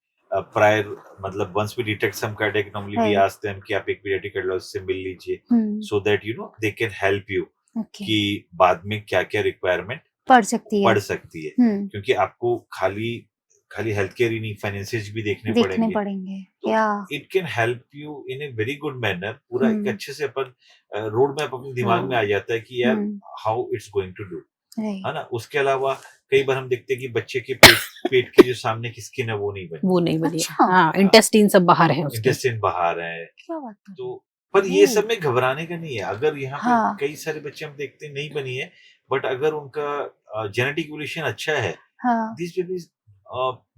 प्रायर, मतलब once we detect some cardiac anomaly we ask them कि आप एक पीडियाट्रिक कार्डियोलॉजिस्ट से मिल लीजिए, so that they can help you कि बाद में क्या क्या रिक्वायरमेंट पड़ सकती है। क्योंकि आपको खाली हेल्थ केयर ही नहीं, फाइनेंसेस भी देखने पड़ेंगे। तो it can help you in a very good manner. पूरा एक अच्छे से अपन रोड मैप अपने दिमाग में आ जाता है कि यार how it's going to do. Right है ना। उसके अलावा कई बार हम देखते हैं कि बच्चे के पेट की जो सामने की स्किन है वो नहीं बनी, वो नहीं बनी है। अच्छा हाँ, इंटेस्टाइन सब बाहर है उसके। इंटेस्टाइन बाहर है। क्या बात कर रहे तो हो? पर ये ओह, सब में घबराने का नहीं है। अगर यहाँ पे हाँ कई सारे बच्चे हम देखते हैं नहीं बनी है, बट अगर उनका जेनेटिक इवोल्यूशन अच्छा है, हाँ these babies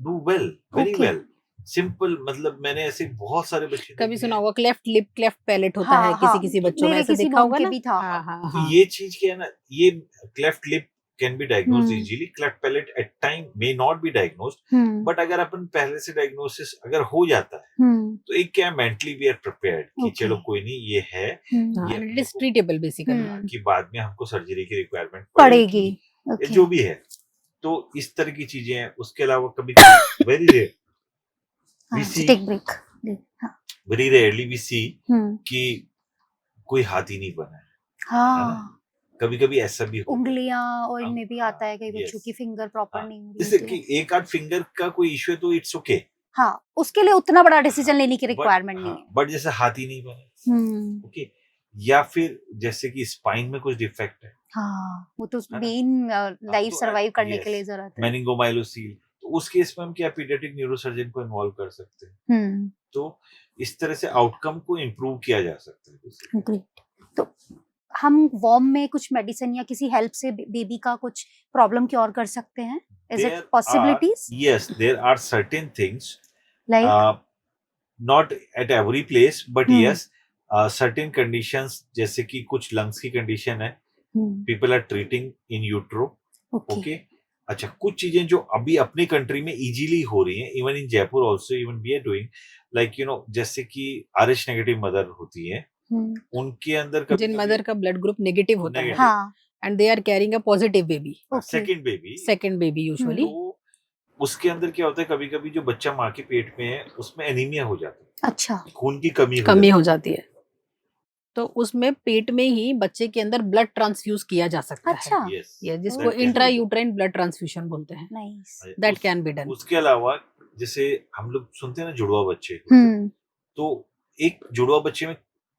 do well, very okay well. Simple, मतलब मैंने ऐसे बहुत सारे बच्चे कभी देखे सुना हैं। होगा क्लेफ्ट लिप क्लेफ्ट पैलेट होता है हाँ किसी हाँ किसी बच्चों में, मेरे ऐसा किसी देखा नोन होगा के ना। भी था हाँ हाँ तो हाँ। ये चीज क्या है ना, ये cleft lip can be diagnosed hmm easily, cleft palate at time may not be diagnosed, hmm but अगर अपन पहले से डायग्नोसिस अगर हो जाता है तो एक क्या मेंटली वी आर प्रिपेयर्ड कि ओके चलो कोई नहीं, ये है, हम्म ये हाँ, इट अपने इज को ट्रीटेबल बेसिकली। हम्म कि बाद में हमको सर्जरी की रिक्वायरमेंट पड़ेगी या ओके जो भी है। तो इस तरह की चीजें हैं। उसके अलावा कभी वेरी रेयर वी हाँ सी, टेक ब्रेक हाँ वेरी रेयरली वी सी हम्म कि कोई हाथी नहीं बना है ना। हाँ कभी कभी ऐसा भी होता है। उंगलियां और हम इनमें भी आता है कई बच्चों यस की फिंगर प्रॉपर हाँ, नहीं हो रही जैसे तो कि एक आध फिंगर का कोई इश्यू है तो इट्स ओके, हाँ उसके लिए उतना बड़ा डिसीजन लेने की बट रिक्वायरमेंट नहीं है बट जैसे हाथी नहीं बने, ओके, या फिर जैसे कि स्पाइन में कुछ डिफेक्ट हाँ वो तो है ना। मेन लाइफ तो सरवाइव करने के यस, लिए जरूरत है मेनिंगोमाइलोसील, तो उस केस में हम क्या पीडियाट्रिक न्यूरोसर्जन को इन्वॉल्व कर सकते हैं। तो इस तरह से आउटकम को इम्प्रूव किया जा सकता है basically। ग्रेट तो हम वॉर्म में कुछ मेडिसिन या किसी हेल्प से बेबी का कुछ प्रॉब्लम क्योर कर सकते हैं is it There are, possibilities yes, there are certain things, like uh, not at every place, but yes, certain conditions, जैसे कि कुछ लंग्स की कंडीशन है, people are treating in utero, okay okay। अच्छा, कुछ चीजें जो अभी अपनी कंट्री में इजीली हो रही हैं, even in Jaipur also, even we are doing, like you know, जैसे कि RH नेगेटिव मदर होती है, उनके अंदर कभी जिन मदर का ब्लड ग्रुप नेगेटिव होता है Negative। हाँ and they are carrying a positive baby, okay second baby, usually. तो उसके अंदर क्या होता है, कभी कभी जो बच्चा माँ के पेट में है उसमें एनीमिया हो जाता है, अच्छा खून की कमी हो कमी जाती हो जाती है, तो उसमें पेट में ही बच्चे के अंदर ब्लड ट्रांसफ्यूज किया जा सकता अच्छा है। Yes, ये जिसको that can be intra done। Uterine blood transfusion बोलते हैं, नाइस दैट उस- कैन बी डन। उसके अलावा जैसे हम लोग सुनते हैं ना जुड़वा बच्चे होते हैं, तो एक जुड़वा बच्चे में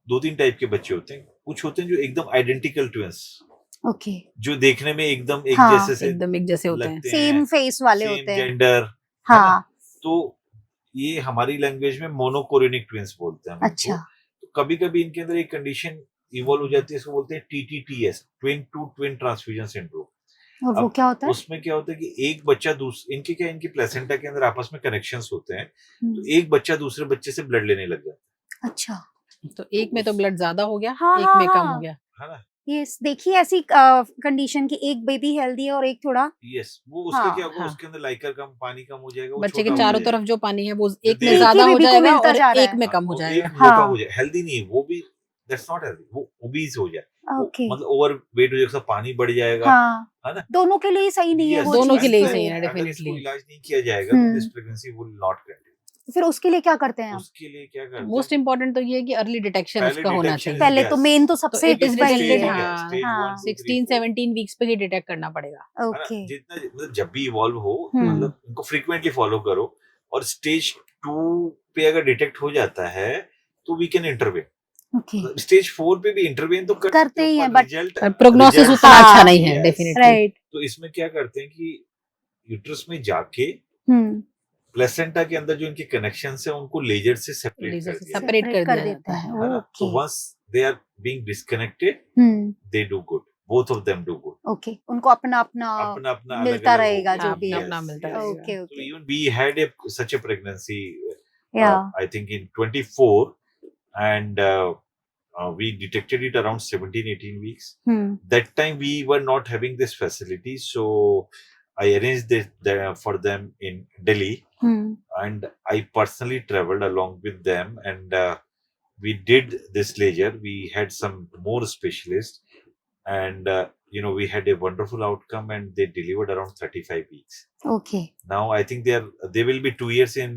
2-3 टाइप के बच्चे होते हैं। कुछ होते हैं जो एकदम आइडेंटिकल ट्विंस, ओके जो देखने में एकदम एक हाँ, जैसे से एकदम एक जैसे होते हैं। लगते सेम हैं, फेस वाले सेम होते हैं जेंडर, है ना। हाँ तो ये हमारी लैंग्वेज में मोनोकोरिनिक ट्विंस बोलते हैं हम इनको। अच्छा तो कभी कभी इनके अंदर एक कंडीशन इवॉल्व हो जाती है, इसको बोलते हैं TTTS, twin to twin transfusion syndrome. और वो अब क्या होता है उसमें क्या होता है कि एक बच्चा इनके क्या, इनकी प्लेसेंटा के अंदर आपस में कनेक्शंस होते हैं, तो हम्म, एक बच्चा दूसरे बच्चे से ब्लड लेने लग जाता अच्छा तो एक में तो ब्लड ज्यादा हो गया, हाँ, एक हाँ, में कम हाँ। हो गया। है ना। ये देखिए ऐसी कंडीशन की एक बेबी हेल्दी है और एक थोड़ा यस, वो उसका हाँ, क्या होगा, हाँ। उसके अंदर लाइकर कम, पानी कम हो जाएगा, वो बच्चे के छोटा हो चारों जाएगा। तरफ जो पानी है वो एक दे- में एक ही ज्यादा हो बेबी को जाएगा मिलता और जा रहा एक है। में कम हो वो जाएगा। एक मोटा हाँ। हो जाए, हेल्दी नहीं है वो भी, दैट्स नॉट हेल्दी, वो ओबीज हो जाए, वो ओके मतलब ओवर वेट हो जाएगा, पानी बढ़ जाएगा, हाँ है ना। दोनों के लिए सही नहीं है Yes, वो दोनों चीज के लिए ही तो सही है, अगर definitely। इसको इलाज नहीं किया जाएगा तो this hmm, pregnancy will not continue. फिर उसके लिए क्या करते हैं आप उसके लिए क्या करते मोस्ट हैं, इम्पोर्टेंट तो ये है कि अर्ली डिटेक्शन पहले उसका होना डिटेक्शन चाहिए। पहले तो मेन तो तो सबसे इट इज वही रिलेटेड, है हाँ, स्टेज हाँ 1 2 3 16 4, 17 वीक्स पे ही डिटेक्ट करना पड़ेगा। है ना। ओके जितना मतलब जब भी इवॉल्व हो, हम्म मतलब इनको फ्रीक्वेंटली फॉलो करो, और स्टेज 2 पे अगर डिटेक्ट हो जाता है तो we can intervene. Okay stage 4 पे भी इंटरवेन तो कर करते सकते ही हो, हैं, पर but रिजल्ट पर प्रोग्नोसिस उतना हाँ, अच्छा नहीं है, yes, डेफिनेटली। राइट तो इसमें क्या करते हैं कि यूट्रस में जाके हम्म प्लेसेंटा के अंदर जो इनके कनेक्शन है उनको लेजर से सेपरेट लेजर कर से दिया जाता सेपरेट कर दिया देते जाता हैं है। है ना। तो okay once they are being disconnected, hmm they do good, both of them do good. Okay उनको अपना अपना अपना अपना मिलता अलग-अलग रहेगा होगा। जो भी अपना है अपना मिलता रहेगा। Okay So okay even we had such a pregnancy, या I think in 24, and we detected it around 17-18 weeks. That time we were not having this facility, so I arranged for them in Delhi, and I personally traveled along with them, and we did this laser. We had some more specialists, and we had a wonderful outcome, and they delivered around 35 weeks. Okay Now I think they will be 2 years in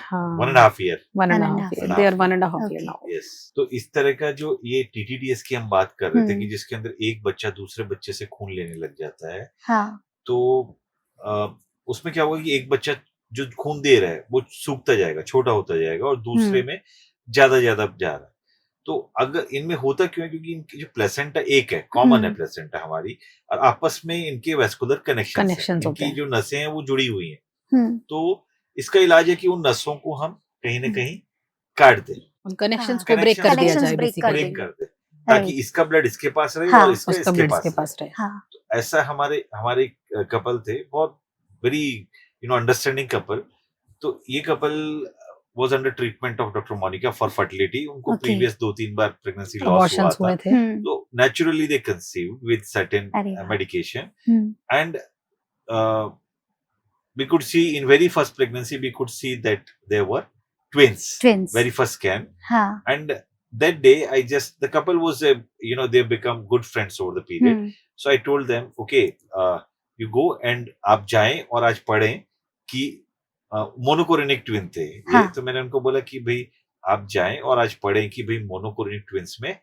हाँ, 1.5 year. 1.5 year, they are 1.5 year Okay. now। Yes. तो इस तरह का जो ये TTDS की हम बात कर रहे थे, कि हम्म। जिसके अंदर एक बच्चा दूसरे बच्चे से खून लेने लग जाता है, हाँ तो उसमें क्या होगा कि एक बच्चा जो खून दे रहा है वो सूखता जाएगा, छोटा होता जाएगा, और दूसरे में ज्यादा जा रहा है। तो अगर इनमें होता क्यों है, क्योंकि इनकी जो प्लेसेंटा एक है, कॉमन है हम्म। प्लेसेंटा हमारी, और आपस में इनके वेस्कुलर कनेक्शंस हैं, कनेक्शंस होते इनकी हैं। जो नसें हैं वो जुड़ी हुई हैं। हम्म। तो इसका इलाज है कि उन नसों को हम कहीं ना हम्म। कहीं काट दें, उन कनेक्शंस हाँ, को ब्रेक कर दिया कनेक्शंस connections जाए break कर बेसिकली, ब्रेक देंगे। कर दें, ताकि राइट। इसका ब्लड इसके पास रहे हाँ, और इसका उसका इसके ब्लड इसके पास रहे। पास रहे। हाँ। तो ऐसा हमारे हमारे कपल थे, बहुत वेरी अंडरस्टैंडिंग कपल। तो ये couple was under treatment of doctor Monica for fertility. उनको ओके। प्रीवियस 2-3 बार प्रेगनेंसी लॉस हुआ अबॉर्शंस था, हुए थे। हम्म। तो naturally they conceived with certain अरे वाह। medication, hmm. and we could see in very first pregnancy, we could see that there were twins, Twins. very first scan. हाँ। And that day the couple was they've become good friends over the period. Hmm. So I told them, okay, you go and आप जाएं और आज पढ़ें कि मोनोकोरिनिक twin थे ये। हाँ। तो मैंने उनको बोला कि भाई आप जाएं और आज पढ़ें कि भाई मोनोकोरिनिक ट्विन्स में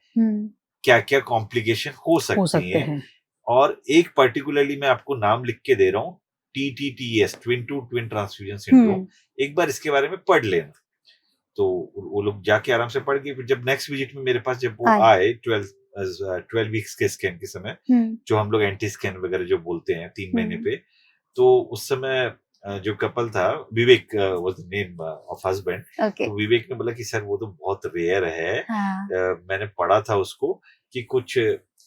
क्या क्या कॉम्प्लिकेशन हो हो सकती सकते हैं, हैं। और एक पर्टिकुलरली मैं आपको नाम लिख के दे रहा हूँ, TTTS, twin to twin transfusion syndrome. एक बार इसके बारे में पढ़ लेना। तो वो लोग जाके आराम से पढ़ के, फिर जब नेक्स्ट विजिट में मेरे पास जब वो आए 12 वीक्स के स्कैन के समय, जो हम लोग एंटी स्कैन वगैरह जो बोलते हैं 3 महीने पे, तो उस समय जो कपल था, Vivek was the name of husband. तो विवेक ने बोला कि सर वो तो बहुत रेयर है। मैंने पढ़ा था उसको कि कुछ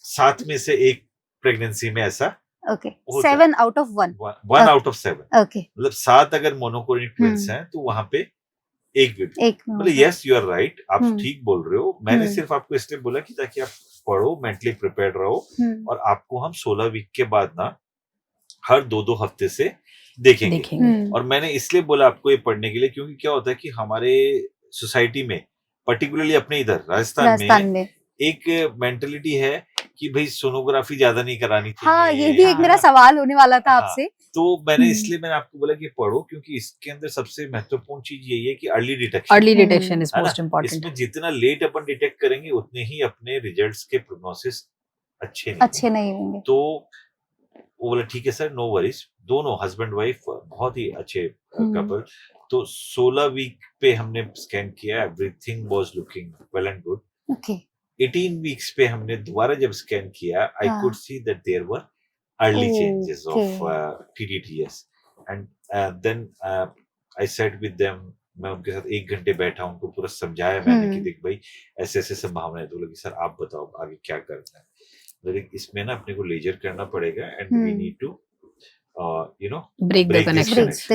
7 में से 1 प्रेगनेंसी में ऐसा 7 out of 1 1 out of 7, okay. मतलब 7 अगर मोनोकोरिनिक ट्विंस हैं तो वहां पे एक बेबी। मतलब यस, यू आर राइट, आप ठीक बोल रहे हो। मैंने सिर्फ आपको इसलिए बोला कि ताकि आप पढ़ो, मेंटली प्रिपेयर्ड रहो, और आपको हम 16 वीक के बाद ना हर 2-2 हफ्ते से देखेंगे। और मैंने इसलिए बोला आपको ये पढ़ने के लिए, क्योंकि क्या होता है कि हमारे सोसाइटी में, पर्टिकुलरली अपने इधर राजस्थान में एक मेंटेलिटी है कि भाई सोनोग्राफी ज्यादा नहीं करानी चाहिए। हाँ, ये भी एक मेरा सवाल होने वाला था आपसे। तो मैंने मैंने आपको बोला कि पढ़ो, क्योंकि इसके अंदर सबसे महत्वपूर्ण चीज यही है कि early detection is most important. इसमें जितना लेट अपन डिटेक्ट करेंगे उतने ही अपने रिजल्ट्स के प्रोग्नोसिस अच्छे नहीं होंगे। तो वो बोला ठीक है सर, नो वरीज। दोनों हस्बैंड वाइफ बहुत ही अच्छे कपल। तो 16 वीक पे हमने स्कैन किया, everything was looking well and good. 18 weeks पे हमने दोबारा जब स्कैन किया, I could see that there were early changes of TTTS, and then I sat with them. मैं उनके साथ 1 घंटे बैठा, उनको पूरा समझाया मैंने कि देख भाई ऐसे ऐसे संभावना है। तो बोला कि सर आप बताओ आगे क्या करना है। लेकिन इसमें ना अपने को लेजर करना पड़ेगा, and we need to break the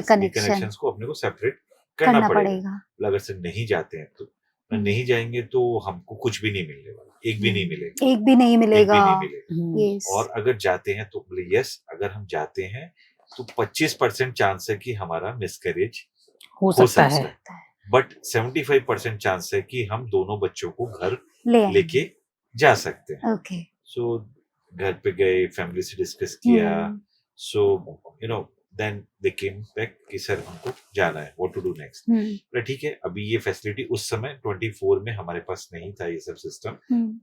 connections को अपने को सेपरेट करना पड़ेगा। अगर से नहीं जाते हैं तो नहीं जाएंगे तो हमको कुछ भी नहीं मिलने वाला, एक भी नहीं मिलेगा। और अगर जाते हैं तो बोले यस, अगर हम जाते हैं तो 25% चांस है कि हमारा मिसकैरेज हो सकता है, बट 75% चांस है कि हम दोनों बच्चों को घर लेके जा सकते हैं। सो घर पे गए, फैमिली से डिस्कस किया। So then they came back कि सर हमको जाना है, व्हाट टू डू नेक्स्ट। ठीक है, अभी ये फैसिलिटी उस समय 24 में हमारे पास नहीं था, ये सब सिस्टम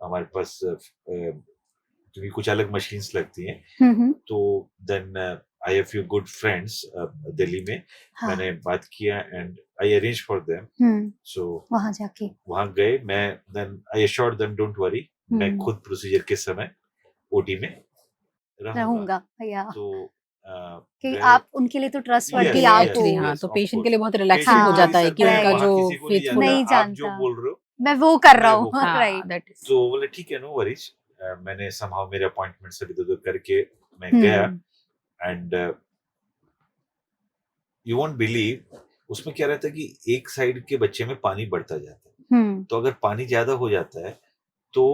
हमारे पास, क्योंकि कुछ अलग मशीन्स लगती हैं। तो then I have few good friends Delhi में। मैंने बात किया and I arrange for them. So वहां गए मैं, then I assured them don't worry, मैं खुद प्रोसीजर के समय ओटी में रहूंगा। तो कि आप उनके लिए तो ट्रस्टवर्दी आप हो। हाँ, तो पेशेंट के लिए बहुत रिलैक्सिंग हो जाता है कि उनका जो फेथफुल नहीं जानता, जो बोल रहे हो मैं वो कर रहा हूँ। राइट। तो बोले ठीक है, नो वरीज। मैंने समहाउ मेरे अपॉइंटमेंट से इधर करके मैं गया, एंड यू वोंट बिलीव उसमें क्या रहता है कि एक साइड के बच्चे में पानी बढ़ता जाता है। तो अगर पानी ज्यादा हो जाता है तो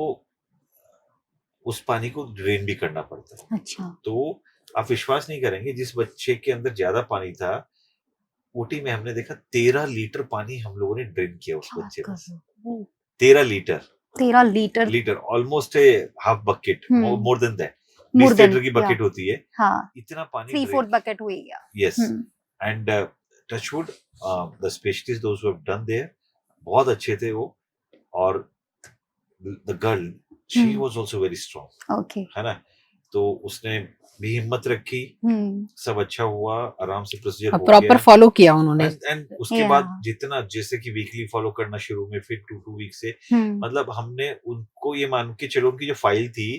उस पानी को ड्रेन भी करना पड़ता है। अच्छा। तो आप विश्वास नहीं करेंगे, जिस बच्चे के अंदर ज्यादा पानी था, ओटी में हमने देखा 13 लीटर पानी हम लोगों ने ड्रेन किया उस बच्चे में। 13 litre almost half bucket, more than that. 20 litre की बकेट होती है। हाँ। इतना पानी 3/4 बकेट हुई। Yes, and touch wood the specialist those who have done there बहुत अच्छे थे वो, और the girl she was also very strong. Okay. है ना। तो उसने भी हिम्मत रखी, सब अच्छा हुआ, आराम से प्रोसीजर हो प्रॉपर गया। फॉलो किया उन्होंने। एंड उसके Yeah. बाद जितना जैसे कि वीकली फॉलो करना शुरू में, फिर 2 वीक से मतलब हमने उनको ये मान के चलो उनकी जो फाइल थी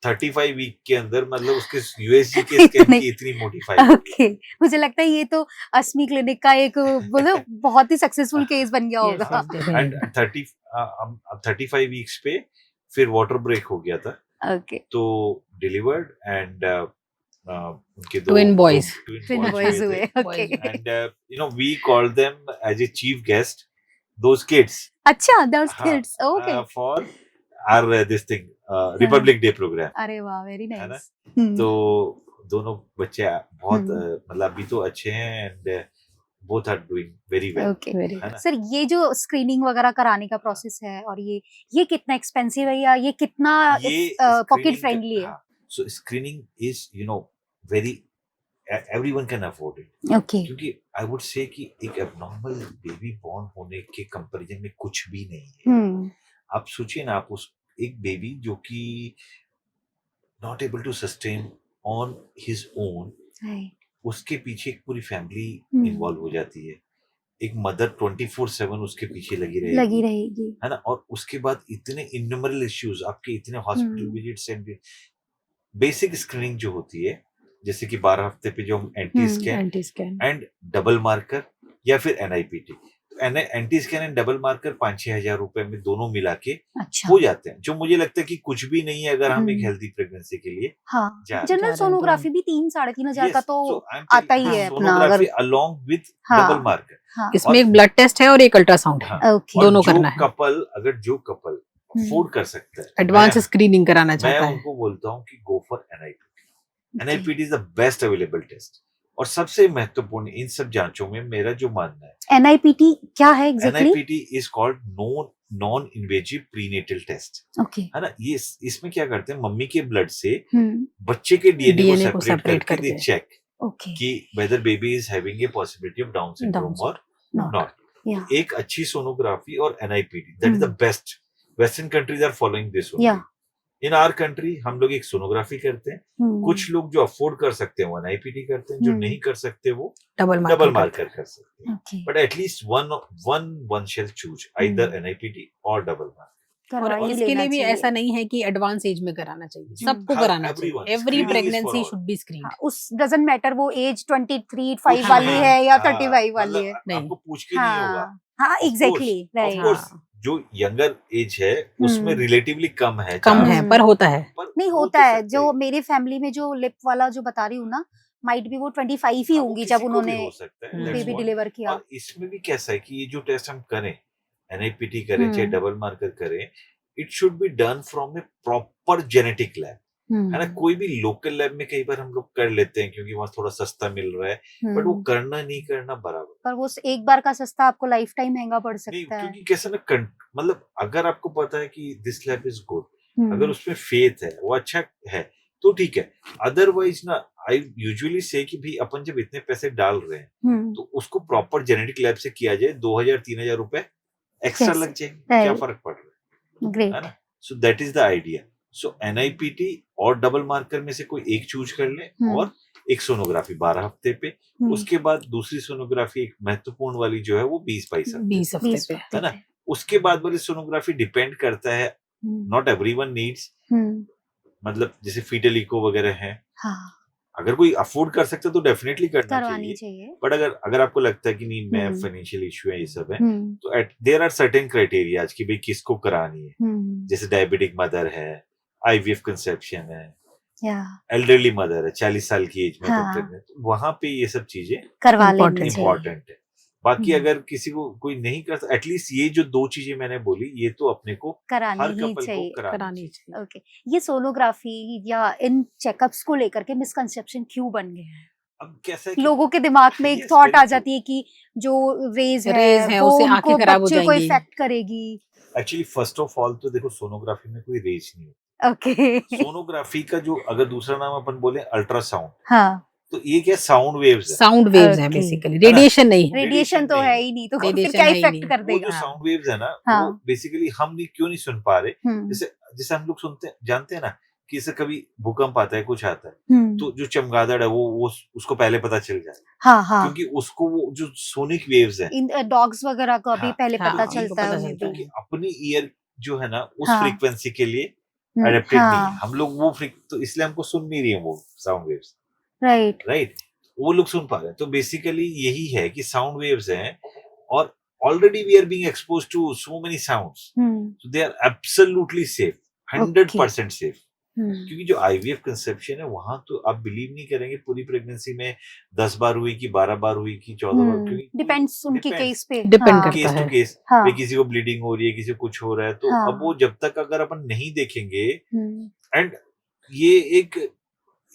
35 वीक के अंदर, मतलब उसके यूएसजी के स्कैन की इतनी मोटी फाइल। ओके, मुझे लगता है ये तो अस्मी क्लिनिक का एक बोलो बहुत ही सक्सेसफुल केस बन गया Yes, होगा। yes, definitely. एंड 35 वीक्स पे फिर वाटर ब्रेक हो गया था, ओके, तो डिलीवर्ड एंड उनके Twin boys. ट्विन बॉयज हुए। Okay, Boys. and we call them as a chief guest, those kids, अच्छा, दोस हाँ, kids, okay. for our this thing Republic Day program, अरे वाह, वेरी है ना? नाइस। तो दोनों बच्चे बहुत हम्म। मतलब अभी तो अच्छे हैं, and both are doing very well, okay Very है ना? सर, ये जो स्क्रीनिंग वगैरह कराने का प्रोसेस है और ये कितना एक्सपेंसिव है या ये कितना ये पॉकेट screening फ्रेंडली है? हाँ, so screening is very everyone can afford it, okay, क्योंकि आई वुड से कि एक एबनॉर्मल बेबी बॉर्न होने के कंपैरिजन में कुछ भी नहीं है। आप सोचिए ना, आप उस एक बेबी जो कि not able to sustain on his own, उसके पीछे एक पूरी फैमिली इन्वॉल्व हो जाती है, एक मदर 24/7 उसके पीछे लगी रहेगी, है ना? और उसके बाद इतने इन्यूमरल इश्यूज, आपके इतने hospital visits and basic screening जो होती है, जैसे कि 12 हफ्ते पे जो हम NT scan and double marker या फिर NIPT, NT scan and double marker 5-6 हजार रुपए में दोनों मिला के अच्छा हो जाते हैं, जो मुझे लगता है कि कुछ भी नहीं है अगर हम एक हेल्दी प्रेगनेंसी के लिए हाँ, जा रहे जनरल हैं। सोनोग्राफी भी 3-3.5 हजार का Yes, तो so I'm आता telling ही you, है अपना, अगर सोनोग्राफी along with हाँ, डबल मार्कर, हाँ, इसमें एक ब्लड टेस्ट है और एक अल्ट्रासाउंड है, हाँ, ओके, और दोनों जो करना है। कपल अफोर्ड कर सकता है, एडवांस स्क्रीनिंग कराना मैं चाहता है। उनको बोलता हूँ कि go for NIPT. NIPT is the best available test, और सबसे महत्वपूर्ण इन सब जांचों में मेरा जो मानना है, एनआईपीटी क्या है exactly? NIPT is called non invasive prenatal test, okay, है ना? ये इसमें क्या करते हैं, मम्मी के ब्लड से बच्चे के डीएनए को सेपरेट करके दे चेक ओके, कि whether baby is having a possibility of Down syndrome और नॉट। एक अच्छी सोनोग्राफी और NIPT, that is the best. Western countries are following this only. In our country हम लोग एक सोनोग्राफी करते हैं, कुछ लोग जो अफोर्ड कर सकते हैं वो एनआईपीटी करते हैं, जो नहीं कर सकते वो डबल मार्कर कर सकते हैं, but at least one shall choose either NIPT और डबल मार्कर। और इसके लिए भी ऐसा नहीं है कि एडवांस एज में कराना चाहिए, सबको कराना चाहिए। Every pregnancy should be screened. उस डजंट मैटर वो एज 23-5 वाली है या 35 वाली है, आपको पूछ के नहीं होगा। हाँ, एग्जैक्टली, राइट। जो यंगर एज है उसमें रिलेटिवली कम है पर होता है, नहीं होता है। जो मेरे फैमिली में जो लिप वाला जो बता रही हूँ ना, माइट भी वो 25 ही होंगी जब उन्होंने बेबी डिलीवर किया। और इसमें भी कैसा है कि ये जो टेस्ट हम करें, एनआईपीटी करें चाहे डबल मार्कर करें, it should be done from A proper genetic lab, है ना? कोई भी लोकल लैब में कई बार हम लोग कर लेते हैं क्योंकि वहां थोड़ा सस्ता मिल रहा है, बट वो करना नहीं करना बराबर। पर वो एक बार का सस्ता आपको लाइफ टाइम महंगा पड़ सकता है, क्योंकि कैसा ना, मतलब अगर आपको पता है कि दिस लैब इज गुड, अगर उसमें फेथ है, वो अच्छा है, तो ठीक है। अदरवाइज ना, आई यूजुअली से कि भी अपन जब इतने पैसे डाल रहे हैं तो उसको प्रॉपर जेनेटिक लैब से किया जाए, 2000-3000 रुपए एक्स्ट्रा लग जाएंगे, क्या फर्क पड़ रहा है ना? So that is the idea. So NIPT और डबल मार्कर में से कोई एक चूज कर ले, और एक सोनोग्राफी 12 हफ्ते पे, उसके बाद दूसरी सोनोग्राफी एक महत्वपूर्ण वाली जो है वो 20-22 हफ्ते पे, है ना? उसके बाद वाली सोनोग्राफी डिपेंड करता है, नॉट एवरीवन नीड्स, मतलब जैसे फीटल इको वगैरह है, अगर कोई अफोर्ड कर सकता है तो डेफिनेटली करना चाहिए। बट अगर आपको लगता है कि नहीं, मैं फाइनेंशियल इश्यू है, ये सब है, तो देयर आर सर्टेन क्राइटेरिया कि भाई किसको करानी है। जैसे डायबिटिक मदर है, आईवीएफ कंसेप्शन है, एल्डरली मदर है, 40 साल की एज में, वहां पे ये सब चीजें इम्पोर्टेंट है। बाकी अगर किसी को कोई नहीं करता, एटलीस्ट ये जो 2 चीजें मैंने बोली, ये तो अपने को करानी चाहिए। ओके, ये सोनोग्राफी या इन चेकअप्स को लेकर के मिसकंसेप्शन क्यों बन गए हैं? अब कैसा है, लोगों के दिमाग में एक थॉट आ जाती है कि जो रेज है वो उनको बच्चे को इफेक्ट करेगी। एक्चुअली फर्स्ट ऑफ ऑल तो देखो, सोनोग्राफी में कोई रेज नहीं है। ओके, सोनोग्राफी का जो अगर दूसरा नाम अपन बोले अल्ट्रासाउंड, हाँ, तो ये क्या साउंड वेव्स है बेसिकली, रेडिएशन नहीं है। रेडिएशन तो है ही नहीं, तो फिर क्या इफेक्ट कर देगा? वो जो साउंड वेव्स है ना, वो बेसिकली हम क्यों नहीं सुन पा रहे, जैसे हम लोग जानते हैं ना कि इससे कभी भूकंप आता है, कुछ आता है, तो जो चमगादड़ है वो उसको पहले पता चल जाए, हाँ क्योंकि उसको वो जो सोनिक वेव्स है, इन डॉग्स वगैरह को अभी हाँ, पहले हाँ, पता इनको चलता है पता उन्हें चलता भी। क्योंकि अपनी ईयर जो है ना उस हाँ। फ्रीक्वेंसी के लिए एडेप्टेड नहीं है, हाँ हम लोग वो तो इसलिए हमको सुन नहीं रही है वो साउंड वेव्स, राइट। राइट, वो लोग सुन पा रहे हैं। तो बेसिकली यही है कि साउंड वेव्स हैं और already we are being exposed to so many sounds, so they are absolutely safe, 100% safe. क्योंकि जो आईवीएफ कंसेप्शन है वहां तो आप बिलीव नहीं करेंगे, पूरी प्रेगनेंसी में 10 बार हुई कि 12 बार हुई कि 14 बार, क्योंकि डिपेंड्स उनकी केस पे, डिपेंड हाँ, करता केस टू है। केस, हाँ, भाई किसी को ब्लीडिंग हो रही है, किसी को कुछ हो रहा है, तो हाँ, अब वो जब तक अगर अपन नहीं देखेंगे, हम्म, ये एक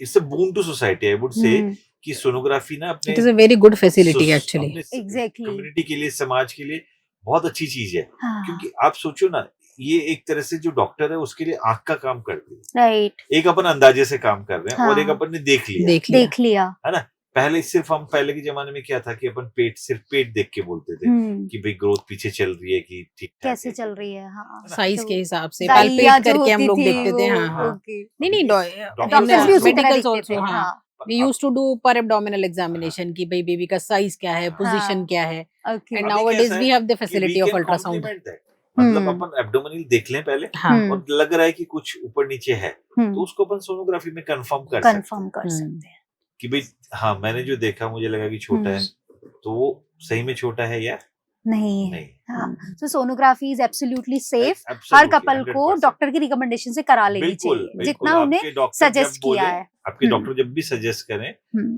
it's a boon to society, I would say, hmm, कि सोनोग्राफी ना अपने it is a very good facility actually. Exactly. Community के लिए, समाज के लिए बहुत अच्छी चीज है। हाँ, क्योंकि आप सोचो ना, ये एक तरह से जो डॉक्टर है उसके लिए आंख का काम करती है, राइट, एक अपन अंदाजे से काम कर रहे हैं और एक हाँ, अपन ने देख लिया, देख लिया, है ना। पहले सिर्फ हम पहले के जमाने में क्या था कि अपन सिर्फ पेट देख के बोलते थे कि भाई ग्रोथ पीछे चल रही है कि ठीक ठाक कैसे है, चल रही है, हाँ, साइज तो के हिसाब से दाइया पैल्पेट जो करके हम होती लोग थी देखते थे। वो, हाँ, हाँ। ओके, नहीं डॉक्टर्स भी उसी तरह मेडिकल्स देखते आल्सो, थे, हाँ, हाँ, वी यूज्ड टू डू पर एब्डोमिनल एग्जामिनेशन कि भाई बेबी का साइज क्या है, पोजीशन हाँ, क्या है, ओके, एंड अभी नाउअडेज कैसा वी है हैव द कि facility we of can ultrasound. complement that, मतलब हम्म, अपन एब्डोमिनल देख लें पहले हाँ, और लग रहा है कि कुछ ऊपर नीचे है, तो उसको अपन सोनोग्राफी में कंफर्म कर सकते हैं कंफर्म कर सकते हैं, कि भाई हाँ मैंने जो देखा मुझे लगा कि छोटा है, तो वो सही में छोटा है या नहीं है, नहीं। हाँ, तो sonography is absolutely safe, her Absolutely, couple को 100%। डॉक्टर की रिकमेंडेशन से करा लेनी बिल्कुल चाहिए, बिल्कुल, जितना उन्हें आपके डॉक्टर जब सजेस्ट किया बोले, है, आपके डॉक्टर जब भी सजेस्ट करें,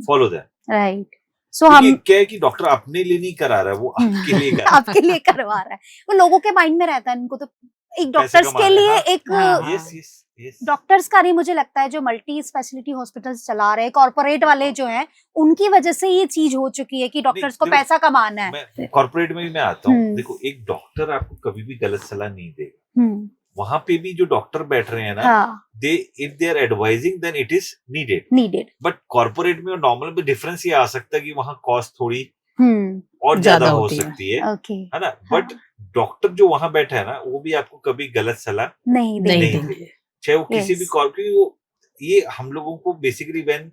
फॉलो दैट, राइट। सो क्योंकि हम क्या है कि डॉक्टर अपने लिए नहीं करा रहा है, वो आपके लिए करा रहा है, आपके लिए करवा रहा है, वो लोगों के माइंड में रहता है, उनको तो एक पैसे डॉक्टर्स कमा के रहे हैं, लिए हाँ, एक हाँ, यस यस यस, डॉक्टर्स का नहीं, मुझे लगता है जो मल्टी स्पेशलिटी हॉस्पिटल्स चला रहे हैं कॉर्पोरेट वाले जो हैं, उनकी वजह से ये चीज हो चुकी है कि डॉक्टर्स को देखो, पैसा कमाना है। मैं कॉर्पोरेट में भी मैं आता हूँ, हम्म। देखो एक डॉक्टर आपको कभी भी गलत सलाह नहीं देगा, वहां पे भी जो डॉक्टर बैठ रहे हैं ना, हाँ, they if they are advising then it is needed, needed, but corporate में और नॉर्मल में डिफरेंस ये आ सकता है कि वहाँ कॉस्ट थोड़ी हम्म, और ज्यादा हो होती है। सकती है ओके, है ना, बट डॉक्टर जो वहां बैठा है ना वो भी आपको कभी गलत सलाह नहीं नहीं देंगे, देंगे। चाहे वो किसी Yes. भी क्योंकि वो ये हम लोगों को basically when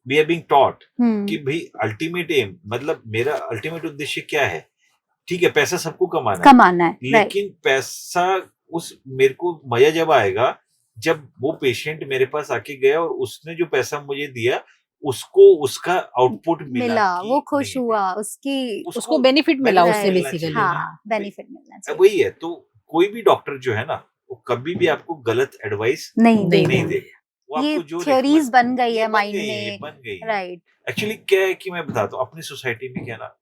we are being taught कि भाई अल्टीमेट एम, मतलब मेरा अल्टीमेट उद्देश्य क्या है, ठीक है पैसा सबको कमाना है, कमाना है, राइट, लेकिन पैसा उस मेरे को मजा जब आएगा जब वो पेशेंट मेरे पास आके गया और उसने जो पैसा मुझे दिया उसको उसका आउटपुट मिला, कि वो खुश नहीं हुआ, उसकी उसको बेनिफिट मिला benefit उससे मिलना बेसिकली। चाहिए। हाँ, बेनिफिट मिलना अब चाहिए, वही है, तो कोई भी डॉक्टर जो है ना वो कभी भी आपको गलत एडवाइस नहीं नहीं देंगे, नहीं देंगे। देगा, वो ये आपको जो थ्योरीज बन गई ये है बन माइंड गई है, ये में, बन गई है। राइट, एक्चुअली क्या है कि मैं बताता हूँ अपनी सोसाइटी में क्या ना,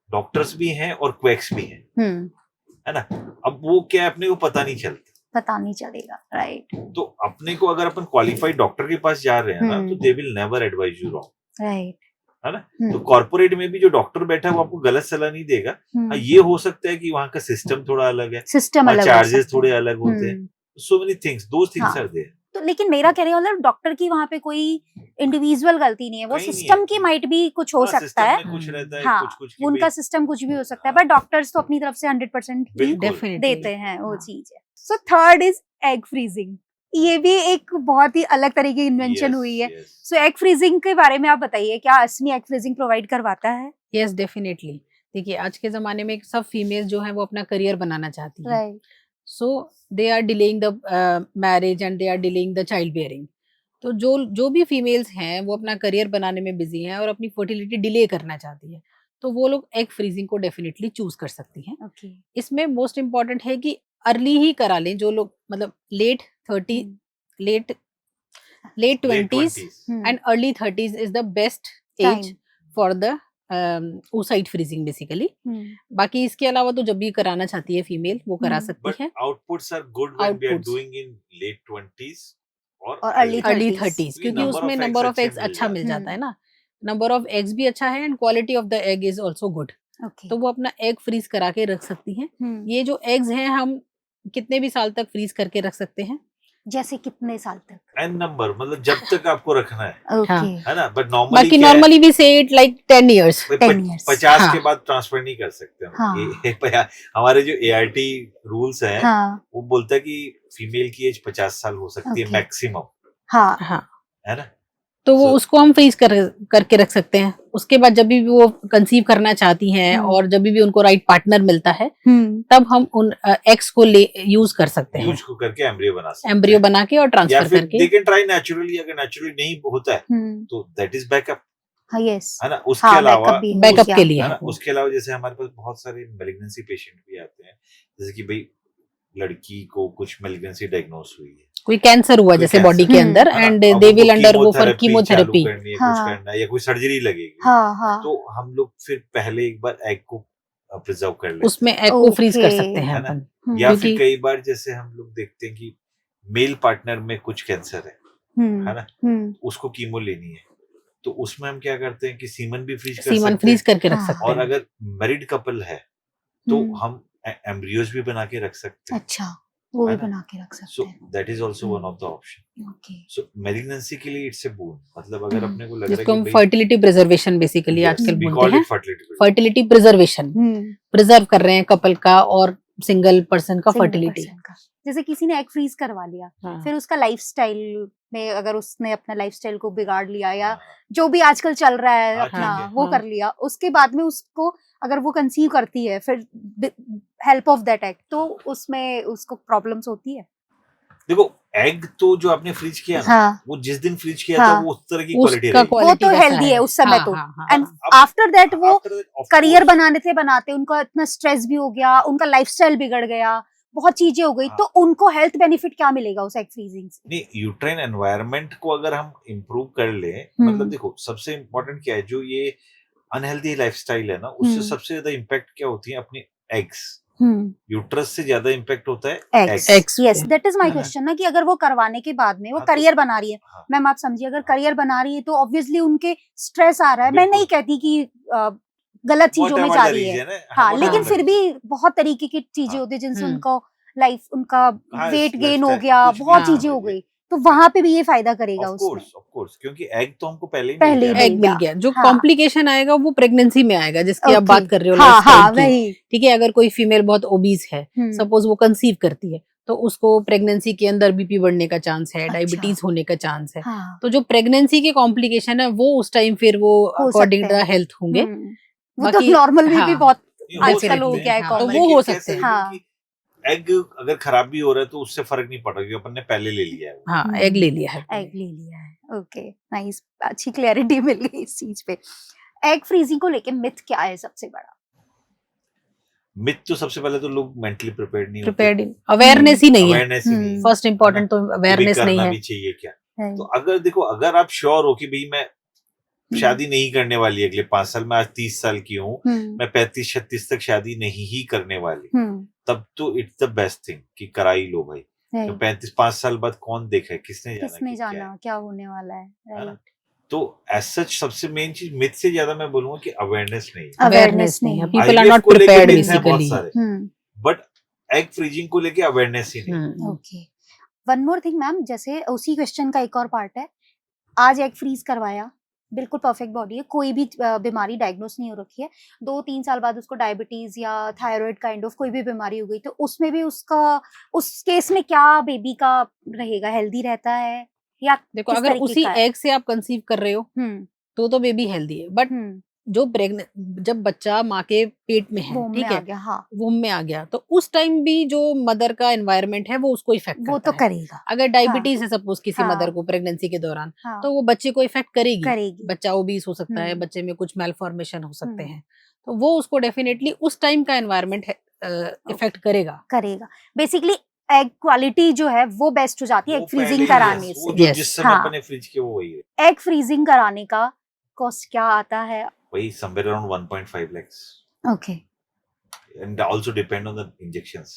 डॉक्टर्स भी हैं और क्वैक्स भी हैं, है ना। अब वो क्या है अपने को पता नहीं चलता, पता नहीं चलेगा, राइट, तो अपने को अगर अपन क्वालिफाइड डॉक्टर के पास जा रहे हैं ना तो they will never advise you wrong, right, है ना। तो कॉर्पोरेट में भी जो डॉक्टर बैठा है वो आपको गलत सलाह नहीं देगा, हाँ ये हो सकता है कि वहाँ का सिस्टम थोड़ा अलग है, सिस्टम अलग हो चार्जेस सकते थोड़े हैं, अलग होते हैं, so many things, those things are there. तो लेकिन मेरा कहने का मतलब डॉक्टर की वहाँ पे कोई इंडिविजुअल गलती नहीं है, वो कहीं नहीं सिस्टम है। की माइट भी कुछ हो हाँ, सकता सिस्टम है, में कुछ रहता है, हाँ, कुछ कि उनका भाई सिस्टम कुछ भी हो सकता है, हाँ। बट डॉक्टर्स तो अपनी तरफ से 100% ही बिल्कुल। डेफिनेटली देते हैं, वो हाँ। चीज है। So third is egg freezing, ये भी एक बहुत ही अलग तरह की इन्वेंशन हुई है। yes. सो एग फ्रीजिंग के बारे में आप बताइए, क्या असमी एग फ्रीजिंग प्रोवाइड करवाता है? Yes definitely. देखिए आज के जमाने में सब फीमेल जो है वो अपना करियर बनाना चाहती हैं, right, so they are delaying the marriage and they are delaying the child bearing. तो जो भी फीमेल्स हैं वो अपना करियर बनाने में बिजी हैं और अपनी फर्टिलिटी डिले करना चाहती है, तो वो लोग एग फ्रीजिंग को डेफिनेटली चूज कर सकती हैं। ओके, इसमें मोस्ट इम्पॉर्टेंट है कि अर्ली ही करा लें, जो लोग मतलब late 20s and early 30s is the best age for the oocyte freezing basically. बाकी इसके अलावा तो जब भी कराना चाहती है फीमेल वो करा सकती But है। outputs are good when we are Outputs. doing in late 20s और और early अर्ली 30s, 30s, क्योंकि number उसमें of number eggs of eggs अच्छे अच्छा मिल मिल जाते जाता है ना, नंबर ऑफ एग्स भी अच्छा है and quality of the egg is also good, okay, तो वो अपना एग फ्रीज करा के रख सकती हैं। ये जो एग्स हैं हम कितने भी साल तक फ्रीज करके रख सकते हैं, जैसे कितने साल तक? एन नंबर, मतलब जब तक आपको रखना ओके, है ना, बट नॉर्मली बाकी क्या है, नॉर्मली वी से इट लाइक 10 years. 10 years. 50 हाँ. के बाद ट्रांसफर नहीं कर सकते हम। हाँ. हमारे जो ART रूल्स हैं हाँ, वो बोलता है कि फीमेल की एज 50 साल हो सकती है Okay. मैक्सिमम, हाँ, हाँ, है ना। तो वो So- उसको हम फ्रीज करके रख सकते हैं। उसके बाद जब भी वो कंसीव करना चाहती हैं और जब भी उनको राइट पार्टनर मिलता है तब हम उन एग्स को यूज कर सकते हैं, यूज को करके एम्ब्रियो बना सकते एम्ब्रियो हैं। बना के और या ट्रांसफर फिर करके। दे कैन ट्राई नेचुरली, अगर नेचुरली नहीं होता है तो दैट इज बैकअप, हाँ, यस, है ना। उसके हाँ, अलावा बैकअप भी है बैकअप क्या? के लिए है है ना, वो। उसके अलावा जैसे हमारे पास बहुत सारे मेलिग्नेंसी पेशेंट भी आते हैं, जैसे कि भाई लड़की को कुछ मेलिग्नेंसी डायग्नोस हुई है, कोई कैंसर हुआ कोई जैसे कैंसर, बॉडी के अंदर, है ना, एंड अब दे उनको विल अंडरगो फॉर चालू कीमोथेरेपी। करनी है, कुछ हाँ, करना है या कोई सर्जरी लगेगी, हाँ, हाँ, तो हम लोग फिर पहले एक बार एग को प्रिजर्व कर लेते उसमें एग को फ्रीज कर Okay. सकते हैं है ना। अपन। या फिर क्योंकि कई बार जैसे हम लोग देखते हैं कि मेल पार्टनर में कुछ कैंसर है ना, उसको कीमो लेनी है, तो उसमें हम क्या करते हैं कि सीमन भी फ्रीज कर सीमन सकते फ्रीज हैं, करके रख हाँ। सकते और हैं। अगर मैरिड कपल है तो हम एम्ब्रियोज भी बना के रख सकते हैं, अच्छा, वो भी है ना? बना के रख सकते सो हैं। That is also one of the option. Okay, so malignancy के लिए इट्स ए बून, मतलब अगर अपने को लग रहा है जिसको हम कि भाई फर्टिलिटी प्रिजर्वेशन बेसिकली yes, आजकल we बोलते call हैं, it fertility fertility preservation, preserve कर रहे हैं कपल का और सिंगल पर्सन का Single फर्टिलिटी। person का। जैसे किसी ने एग फ्रीज करवा लिया, फिर उसका लाइफस्टाइल में अगर उसने अपना लाइफस्टाइल को बिगाड़ लिया या हाँ, जो भी आजकल चल रहा है हाँ, अपना ठीक है, वो हाँ। कर लिया, उसके बाद में उसको अगर वो कंसीव करती है फिर हेल्प ऑफ दैट एग, तो उसमें उसको प्रॉब्लम्स होती है। देखो एग तो जो आपने फ्रीज किया ना, हाँ, वो जिस दिन फ्रीज किया था हाँ। वो उस तरह की क्वालिटी उसका रहेगी। वो क्वालिटी तो वैसा हेल्दी है उस समय तो, हाँ, एंड अब आफ्टर दैट वो after that, of career course, बनाने थे बनाते उनका इतना स्ट्रेस भी हो गया, उनका लाइफस्टाइल बिगड़ गया, बहुत चीजें हो गई, हाँ। तो उनको हेल्थ बेनिफिट क्या मिलेगा उस एग फ्रीजिंग से? नहीं, यूट्राइन एनवायरनमेंट को अगर हम इम्प्रूव कर ले, हम्म। मतलब देखो सबसे इम्पोर्टेंट क्या है, जो ये अनहेल्दी लाइफस्टाइल है ना, उससे सबसे ज्यादा इम्पैक्ट क्या होती है अपनी एग्स, यूट्रस से ज्यादा इम्पैक्ट होता है eggs, eggs. Yes, that is my है ना? क्वेश्चन ना, कि अगर वो करवाने के बाद में वो हाँ, तो- करियर बना रही है, हाँ, मैम आप समझिए, अगर करियर बना रही है तो ऑब्वियसली उनके स्ट्रेस आ रहा है, मैं बिल्कुल। नहीं कहती कि गलत चीजों में whatever जा the रही है, reason है, हाँ, whatever लेकिन the फिर reason। भी बहुत तरीके की चीजें हाँ। होती है जिनसे हम्म। उनको लाइफ उनका हाँ, वेट गेन हो lifestyle, गया, कुछ भी बहुत हाँ। चीजें हो गई, तो वहां पे भी ये फायदा करेगा ऑफ उसमें। कोर्स, क्योंकि एग तो हमको पहले ही पहले ही मिल गया। एग मिल गया। जो हाँ। कॉम्प्लिकेशन आएगा वो प्रेगनेंसी में आएगा, जिसकी आप Okay. बात कर रहे हो हाँ, लाइफस्टाइल हाँ, की। वही। ठीक है, अगर कोई फीमेल बहुत ओबीज है, सपोज वो कंसीव करती है, तो उसको प्रेगनेंसी के अंदर बीपी बढ़ने का चांस है, अच्छा। डायबिटीज होने का चांस है। हाँ, तो जो प्रेगनेंसी के कॉम्प्लिकेशन है वो उस टाइम फिर वो हो अकॉर्डिंग सकते टू हैं। हेल्थ होंगे। वो तो बाकी- नॉर्मल भी हाँ। बहुत नहीं, आजकल हो सकते गया है हैं, हाँ, तो कॉमन। वो हो लेकिन सकते कैसे हैं। है हाँ। कि एग अगर खराब भी हो रहा है तो उससे फर्क नहीं पड़ रहा, क्योंकि अपन ने पहले ले लिया है वो। हाँ, एग ले लिया है। एग ले लिया है, ओके, नाइस, अच्छी क्लैरिटी मिल गई इस चीज पे। एग फ्रीजिंग को लेके मिथ क्या है सबसे बड़ा? मिथ तो सबसे पहले तो लोग मेंटली प्रिपेयर्ड नहीं होते, प्रिपेयर्ड अवेयरनेस ही नहीं है। अवेयरनेस ही नहीं है। फर्स्ट इम्पोर्टेंट तो वो भी अवेयरनेस नहीं करना है। भी चाहिए क्या। तो अगर देखो, अगर आप श्योर हो कि भाई मैं शादी नहीं करने वाली अगले 5 साल, मैं आज 30 साल की हूँ, मैं 35-36 तक शादी नहीं ही करने वाली, तब तो इट्स द बेस्ट थिंग कि करा ही लो भाई। तो 35-5 साल बाद कौन देखा है, किसने जाना किसने कि क्या जाना है, क्या होने वाला है, है ना? राइट? तो एज सच सबसे मेन चीज मिथ से ज्यादा मैं बोलूंगा कि अवेयरनेस नहीं है। अवेयरनेस नहीं है। नहीं पीपल आर IVF नॉट को लेके प्रिपेयर्ड myth हैं बहुत बेसिकली। सारे, बट एग फ्रीजिंग को लेके अवेयरनेस ही नहीं। Okay, one more thing ma'am, जैसे उसी क्वेश्चन का एक और पार्ट है, आज एग फ्रीज करवाया, बिल्कुल परफेक्ट बॉडी है, कोई भी बीमारी डायग्नोस नहीं हो रखी है, 2-3 साल बाद उसको डायबिटीज या थायराइड काइंड ऑफ कोई भी बीमारी हो गई, तो उसमें भी उसका उस केस में क्या बेबी का रहेगा, हेल्दी रहता है या देखो, किस अगर तरीके उसी का है? एग से आप कंसीव कर रहे हो तो बेबी हेल्दी है। बट जो जब बच्चा माँ के पेट में है, वोम ठीक में आ है, गया, हाँ, वूम में आ गया, तो उस टाइम भी जो मदर का एनवायरनमेंट है वो उसको इफेक्ट वो करता तो है। करेगा, अगर डायबिटीज है सपोज किसी हाँ। मदर को प्रेगनेंसी के दौरान, हाँ, तो वो बच्चे को इफेक्ट करेगी। करेगी। बच्चा ओबीस हो सकता है, हम्म। बच्चे में कुछ मेलफॉर्मेशन हो सकते हम्म। हैं, तो वो उसको डेफिनेटली उस टाइम का एनवायरनमेंट इफेक्ट करेगा। बेसिकली एग क्वालिटी जो है वो बेस्ट हो जाती है वो एग फ्रीजिंग पहले कराने yes, वो से। जो Yes, जिस समय हाँ। अपन ने फ्रीज किया वो वही है। एग फ्रीजिंग कराने का कॉस्ट क्या आता है? वही somewhere around 1.5 lakhs, okay, and also depend on the injections।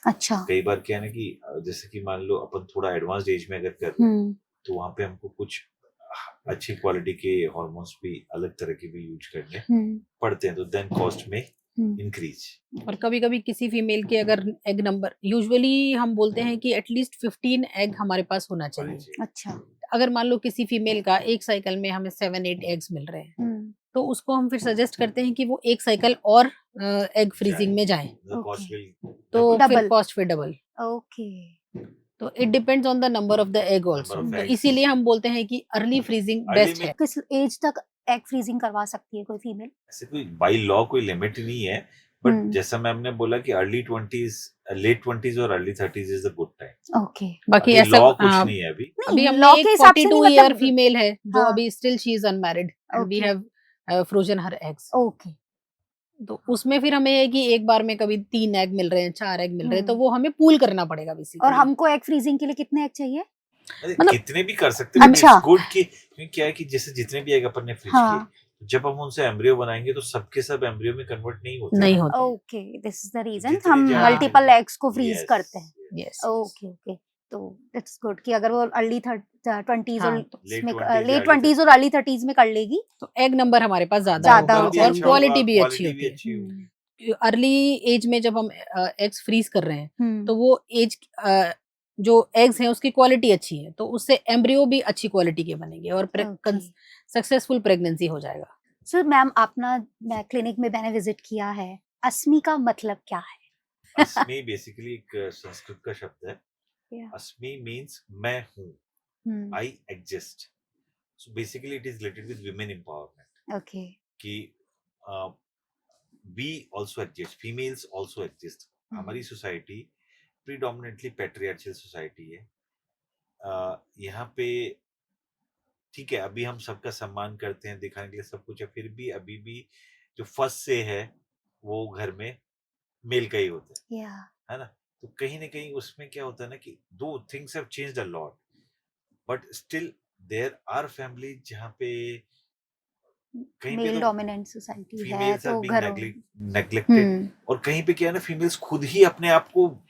अच्छा, कई बार क्या है ना कि जैसे कि मान लो अपन थोड़ा एडवांस एज में अगर कर रहे हैं, तो वहाँ पे हमको कुछ अच्छी क्वालिटी के हॉर्मोन्स भी अलग तरह के भी यूज करने पड़ते हैं, तो देन कॉस्ट में इंक्रीज। और कभी-कभी किसी फीमेल के अगर एग नंबर, यूजुअली हम बोलते हैं कि एटलीस्ट 15 एग हमारे पास होना चाहिए। अच्छा। अगर मान लो किसी फीमेल का एक साइकिल में हमें 7-8 एग्स मिल रहे हैं, तो उसको हम फिर सजेस्ट करते हैं कि वो एक साइकिल और एग फ्रीजिंग में जाए, तो फिर डबल। कॉस्ट फिर डबल। ओके। तो it depends on the number of the egg also, Number of तो eggs. इसीलिए हम बोलते हैं कि अर्ली फ्रीजिंग Early बेस्ट में- है। किस एज तक एग फ्रीजिंग करवा सकती है कोई फीमेल? ऐसे कोई बाई लॉ कोई लिमिट नहीं है, बट हम्म। जैसा मैम ने बोला कि अर्ली 20s, लेट 20s और early 30s is the good time. Okay. बाकी अभी ऐसा लॉ कुछ नहीं है अभी। अभी नहीं, हमने law एक के हिसाब से 42 नहीं, ईयर मतलब फीमेल है जो हाँ। अभी still she is unmarried and we Okay. Have frozen her eggs, okay. तो उसमें फिर हमें है कि एक बार में कभी 3 एग मिल रहे हैं, 4 एग मिल रहे हैं, तो हम्म। वो हमें पूल करना पड़ेगा बेसिकली। और हमको एग फ्रीजिंग के लिए कितने एग चाहिए? अरे मतलब- कितने भी कर सकते हैं, अच्छा। गुड की क्योंकि क्या है कि जैसे जितने भी एग अपन ने फ्रीज हाँ। किए, जब हम उनसे एम्ब्रियो बनाएंगे तो सबके सब एम्ब्रियो में कन्वर्ट नहीं होते। नहीं होते। Okay, this is the reason जितने हम ज्यादा- मल्टीपल एग्स को फ्रीज Yes, करते हैं। yes. यस। ओके ओके, तो दैट्स गुड कि अगर वो अर्ली 20s हाँ, और तो late में 20s लेट early 20s और अर्ली 30s में कर लेगी। तो एग नंबर हमारे पास ज्यादा ज्यादा होगा हो और जाएगा। क्वालिटी भी अच्छी quality होती है। अच्छी होगी। अर्ली एज में जब हम एग्स फ्रीज कर रहे हैं, हम्म। तो वो एज जो एग्स हैं उसकी क्वालिटी अच्छी है, तो उससे एम्ब्रियो भी अच्छी क्वालिटी के बनेंगे और Okay. सक्सेसफुल प्रेगनेंसी हो जाएगा। सर मैम, अपना मैं क्लिनिक में मैंने विजिट किया है, अस्मी का मतलब क्या है? अस्मी बेसिकली एक संस्कृत का शब्द है। Yeah. अस्मी मींस मैं हूँ, hmm. I exist. So basically it is related with women empowerment okay. कि we also exist, females also exist. हमारी सोसाइटी प्रीडोमिनेंटली पैट्रियार्चल सोसाइटी है। यहाँ पे ठीक है, अभी हम सबका सम्मान करते हैं, दिखाने के लिए सब कुछ है, फिर भी अभी भी जो फर्स्ट से है वो घर में मेल का ही होता या है ना। तो कहीं ना कहीं उसमें क्या होता है ना कि दो things have changed a lot, but still there are family जहाँ पे कहीं पे मेल तो डोमिनेंट सोसाइटी है फीमेल्स आर तो बीइंग घरों नेग्लेक्टेड, और कहीं पे क्या है ना, फीमेल्स खुद ही अपने आप को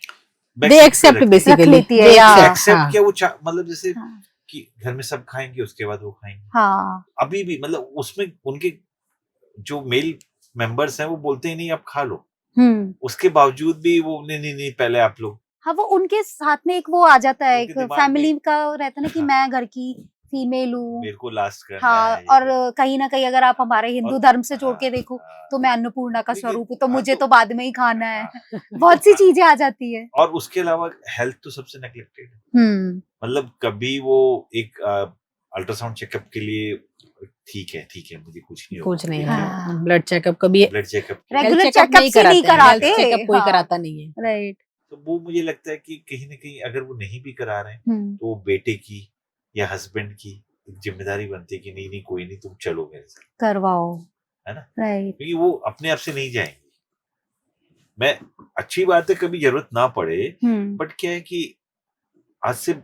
दे एक्सेप्ट बेसिकली, लेती है, या। एक्सेप्ट क्या वो मतलब जैसे हाँ। कि घर में सब खाएंगे उसके बाद वो खाएंगे। हाँ। अभी भी मतलब उसमें उनके जो मेल मेंबर्स हैं वो बोलते ही नहीं आप खा लो, उसके बावजूद भी वो नहीं नहीं नहीं पहले आप लोग। हाँ, वो उनके साथ में एक वो आ जाता है, उनके एक दिमाग फैमिली में- का रहता है ना कि हाँ। मैं घर की फीमेल हूँ। मेरे को लास्ट करना हाँ, है, और कहीं ना कहीं अगर आप हमारे हिंदू और- धर्म से जोड़ के हाँ, देखो हाँ। तो मैं अन्नपूर्णा का देखिए, स्वरूप हूँ, तो हाँ, मुझे तो- तो बाद में ही खाना है। हाँ, बहुत सी चीजें आ जाती है। और उसके अलावा हेल्थ तो सबसे नेग्लेक्टेड है। मतलब कभी वो एक अल्ट्रासाउंड चेकअप के लिए ठीक है मुझे कुछ नहीं कुछ नहीं होगा, है, हाँ। ब्लड चेकअप कभी blood checkup Regular health checkup से नहीं कराते। हेल्थ चेकअप कोई हाँ। कराता नहीं है। राइट। तो वो मुझे लगता है कि कहीं ना कहीं अगर वो नहीं भी करा रहे हैं तो वो बेटे की या हस्बैंड की एक जिम्मेदारी बनती है कि नहीं नहीं कोई नहीं तुम चलो मेरे साथ, करवाओ, है ना, राइट। क्योंकि वो अपने आप से नहीं जाएंगे। मैं अच्छी बात है कभी जरूरत ना पड़े, बट क्या है कि आज से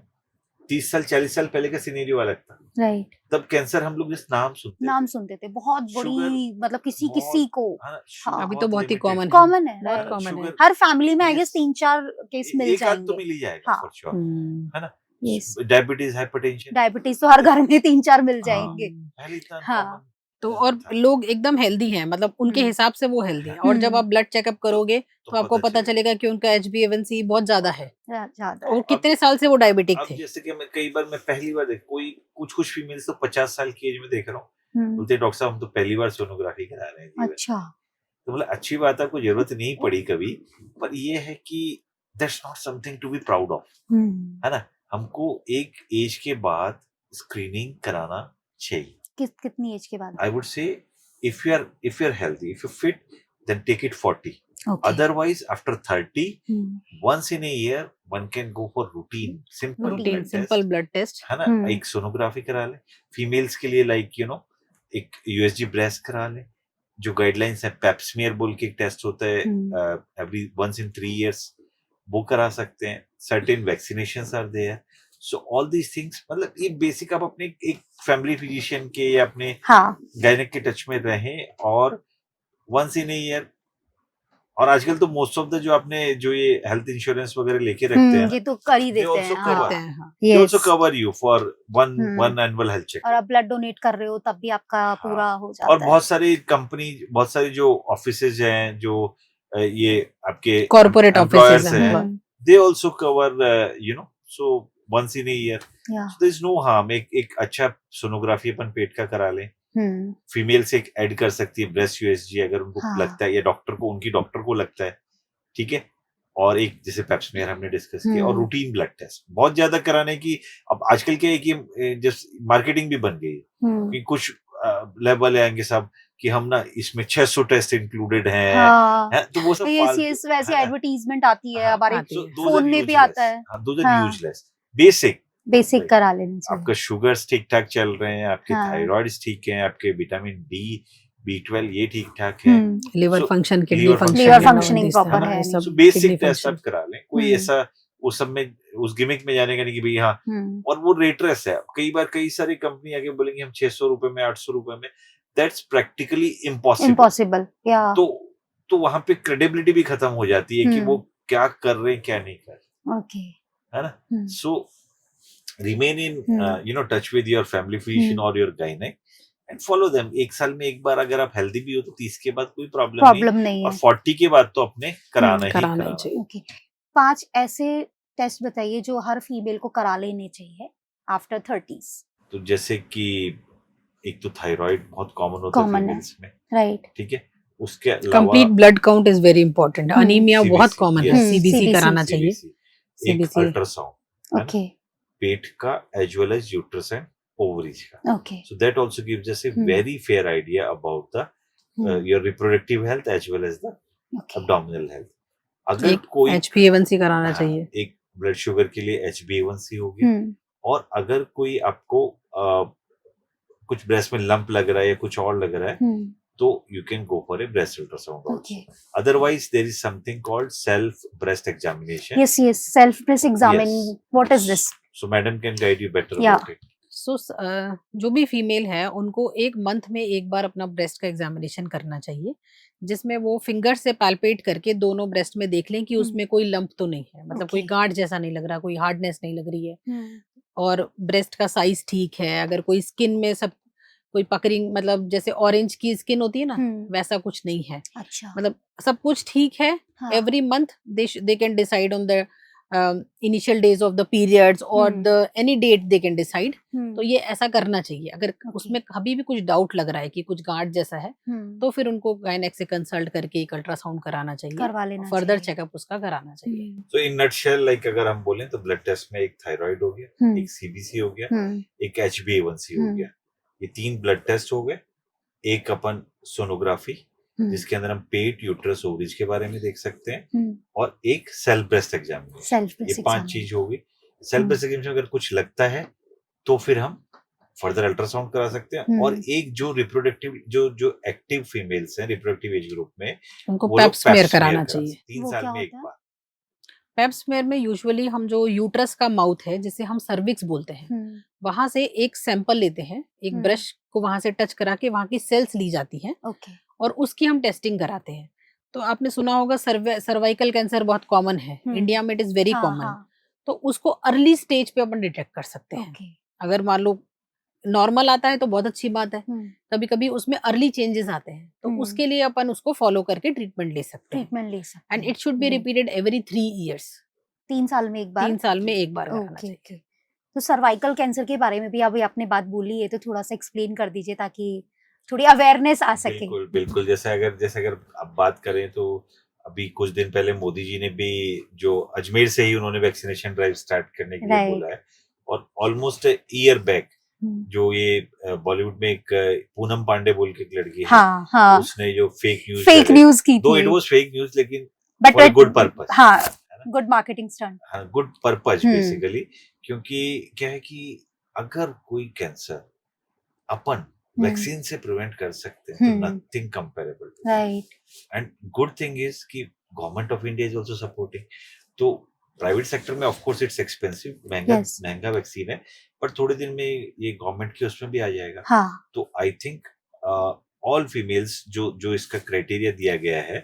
30 साल 40 साल पहले का सिनेरियो अलग था। राइट। तब कैंसर हम लोग जिस नाम सुनते नाम थे, सुनते थे, बहुत बड़ी, शुगर मतलब किसी बहुत- किसी को हाँ, हाँ। अभी तो बहुत ही limited कॉमन है। है। कॉमन है, बहुत राइट। कॉमन है। शुगर हर फैमिली में आई Yes. गेस 3-4 केस मिल एक आध तो जाएंगे। मिल ही जाएगा हाँ। फॉर श्योर, है ना। यस। डायबिटीज, हाइपरटेंशन डायबिटीज तो हर घर में 3-4 मिल जाएंगे। पहले इतना हाँ। common तो और था। लोग एकदम हेल्दी हैं, मतलब उनके हम्म। हिसाब से वो हेल्दी हैं, और जब आप ब्लड चेकअप करोगे तो आपको पता चलेगा कि उनका HbA1c बहुत ज्यादा है, ज्यादा और कितने साल से वो डायबिटिक अब थे। जैसे कि मैं कई बार मैं पहली बार देख कोई कुछ फीमेल्स तो 50 साल की एज में देख रहा हूँ, बोलते हैं डॉक्टर साहब हम तो पहली बार सोनोग्राफी करा रहे हैं जीवन में। अच्छा। तो मतलब अच्छी बात है, कोई जरूरत नहीं पड़ी कभी, पर ये है कि that's not something to be proud of, है ना। हमको एक एज के बाद स्क्रीनिंग कराना चाहिए। कितनी एज के बाद? आई वुड से if you're healthy, if you're fit, then take it 40. Okay. Otherwise, after 30, once in a year, one can go for routine, simple routine blood simple test, blood test. है ना। एक sonography करा ले females के लिए, like एक USG breast करा ले। जो गाइडलाइंस है, पेप्समियर बोल के एक टेस्ट होता है एवरी वंस इन 3 years, वो करा सकते हैं। Certain vaccinations are there, so all these things, मतलब ये बेसिक आप अपने एक फैमिली फिजिशियन के या अपने गायनेक के टच में रहें, और वंस इन ए ईयर और आजकल तो मोस्ट ऑफ द जो आपने जो ये हेल्थ इंश्योरेंस वगैरह लेके रखते हैं ये तो कर ही they देते हैं also हाँ cover. करते हैं हाँ they also yes cover you for one hmm annual health और checkup. आप ब्लड डोनेट कर रहे हो तब भी आपका हाँ पूरा हो और जाता है बहुत सारी कंपनी बहुत सारी जो ऑफिसेज हैं जो ये आपके कॉर्पोरेट ऑफिसेज एम्प्लॉयर्स हैं हैं they also cover so once in a year. या So there is no harm. एक अच्छा सोनोग्राफी अपन पेट का करा लें. फीमेल से एक ऐड कर सकती है ब्रेस्ट यूएसजी अगर उनको हाँ लगता है या डॉक्टर को उनकी डॉक्टर को लगता है. ठीक है. और एक जैसे पेप्समेयर हमने डिस्कस किया और रूटीन ब्लड टेस्ट बहुत ज्यादा कराने की. अब आजकल क्या है कि जस्ट मार्केटिंग भी बन गई है कि कुछ लेवल आएंगे सब कि हम ना इसमें 600 टेस्ट इंक्लूडेड हैं. हाँ तो वो सब यस फालतू यस वैसे है ना. एडवर्टीजमेंट आती है हाँ हमारे आती so है those फोन are में भी useless. आता है हाँ those are हाँ useless. बेसिक बेसिक भाई करा लेना चाहिए आपका शुगर्स ठीक ठाक चल रहे हैं आपके हाँ थायराइड्स ठीक हैं आपके विटामिन डी B12 ये ठीक ठाक है. Liver So, function kidney liver function liver functioning functioning है प्रॉपर ना. है ये नहीं So सब बेसिक किडनी टेस्ट फंक्शन आप करा लें. कोई हम्म ऐसा उस सब में उस गिमिक में जाने का नहीं कि भाई हाँ. हम्म और वो रेटरेस है. कई बार कई सारी कंपनी आके बोलेंगे हम 600 रुपए में 800 रुपए में. That's practically impossible. इम्पॉसिबल या तो वहां पे क्रेडिबिलिटी भी खत्म हो जाती है कि वो हम्म क्या कर रहे हैं क्या नहीं कर रहे. ओके है ना. So remain in touch with your family physician or your gynaec and follow them. एक साल में एक बार अगर आप हेल्दी भी हो तो 30 के बाद कोई प्रॉब्लम नहीं. प्रॉब्लम नहीं और है 40 के बाद तो अपने कराना ही कराना ही कराना. चाहिए ओके 5 ऐसे टेस्ट बताइए जो हर फीमेल को करा लेने चाहिए आफ्टर 30s तो जैसे कि एक तो थायराइड बहुत कॉमन होता है कॉमन है फीमेल्स में. राइट ठीक है. उसके अलावा complete blood count is very important anaemia बहुत CBC, कॉमन है yes, सीबीसी CBC, कराना चाहिए CBC, एक सीबीसी अल्ट्रासाउंड है ना ओके पेट का as well as uterus and ovaries का. Okay So that also gives us a very fair idea about the your reproductive health as well as the okay abdominal health. अगर एक कोई HbA1c कराना हाँ, चाहिए एक ब्लड शुगर के लिए HbA1c हो गया. और अगर कोई आपको कुछ ब्रेस्ट में लंप लग रहा है या कुछ और लग रहा है तो you can go for a breast ultrasound also. Okay. Otherwise, there is something called self breast examination. yes yes self breast examine Yes. what is this So, madam can guide you better Yeah. about it. सो जो भी female है उनको एक month में एक बार अपना breast का examination करना चाहिए जिसमें वो फिंगर से पैल्पेट करके दोनों ब्रेस्ट में देख लें कि उसमें कोई लंप तो नहीं है मतलब कोई Okay. गांठ जैसा नहीं लग रहा कोई हार्डनेस नहीं लग रही है और ब्रेस्ट का साइज ठीक है अगर कोई स्किन में सब कोई पकरिंग मतलब जैसे ऑरेंज की स्किन होती है ना वैसा कुछ नहीं है अच्छा मतलब सब कुछ ठीक है हाँ, every month they can decide on the initial days of the periods or the any date they can decide तो ये ऐसा करना चाहिए अगर उसमें कभी भी कुछ डाउट लग रहा है कि कुछ गांठ जैसा है तो फिर उनको गायनेक से कंसल्ट करके एक अल्ट्रासाउंड कराना चाहिए करवा लेना फर्दर चाहिए। चेकअप उसका कराना चाहिए So, in nutshell, like अगर हम बोलें तो ब्लड टेस्ट में एक थायराइड हो गया, एक CBC हो गया, एक HbA1c हो गया. ये 3 ब्लड टेस्ट हो गए. एक अपन सोनोग्राफी जिसके अंदर हम पेट यूट्रस ओवरीज के बारे में देख सकते हैं और एक सेल्फ ब्रेस्ट एग्जामिनेशन. सेल्फ ये 5 चीज हो गई. सेल्फ ब्रेस्ट एग्जामिनेशन अगर कुछ लगता है तो फिर हम फर्दर अल्ट्रासाउंड करा सकते हैं. और एक जो रिप्रोडक्टिव जो एक्टिव फीमेल्स हैं रिप्रोडक्टिव एज ग्रुप में उनको वो लोग पेप स्मेयर pap smear कराना करा चाहिए सकते हैं, 3 वो साल क्या में एक होता है? बार. पेप स्मेयर में यूजुअली हम जो यूट्रस का माउथ है जिसे हम सर्विक्स बोलते हैं वहां से एक सैंपल लेते हैं एक ब्रश को वहां से टच करा के वहां की सेल्स ली जाती हैं ओके और उसकी हम टेस्टिंग कराते हैं तो आपने सुना होगा सर्वाइकल कैंसर बहुत कॉमन है इंडिया में इट इज वेरी कॉमन तो उसको अर्ली स्टेज पे अपन डिटेक्ट कर सकते हैं ओके अगर मान लो नॉर्मल आता है तो बहुत अच्छी बात है कभी कभी उसमें अर्ली चेंजेस आते हैं तो उसके लिए अपन उसको फॉलो करके ट्रीटमेंट ले सकते हैं ट्रीटमेंट ले सकते and it should be repeated every 3 years 3 साल में एक बार 3 साल में एक बार कराना ओके चाहिए ओके तो सर्वाइकल कैंसर के बारे में भी अभी आपने बात बोली है तो थोड़ा सा एक्सप्लेन कर दीजिए ताकि थोड़ी अवेयरनेस आ सके बिल्कुल बिल्कुल जैसे अगर अब बात करें तो अभी कुछ दिन पहले मोदी जी ने भी जो अजमेर से ही उन्होंने वैक्सीनेशन ड्राइव स्टार्ट करने के लिए Right. बोला है और ऑलमोस्ट ईयर बैक जो ये बॉलीवुड में एक पूनम पांडे बोल के एक लड़की है हाँ हाँ उसने जो फेक न्यूज की दो थी इट वाज फेक न्यूज लेकिन बट फॉर गुड पर्पस हाँ गुड मार्केटिंग स्टंट हाँ गुड पर्पस बेसिकली क्योंकि क्या है कि अगर कोई कैंसर अपन वैक्सीन से प्रिवेंट कर सकते हैं तो nothing comparable right and good thing is कि government of India is also supporting तो प्राइवेट सेक्टर में ऑफ कोर्स इट्स एक्सपेंसिव महंगा वैक्सीन है पर थोड़े दिन में ये गवर्नमेंट की उसमें भी आ जाएगा हाँ तो आई थिंक ऑल फीमेल्स जो इसका क्राइटेरिया दिया गया है,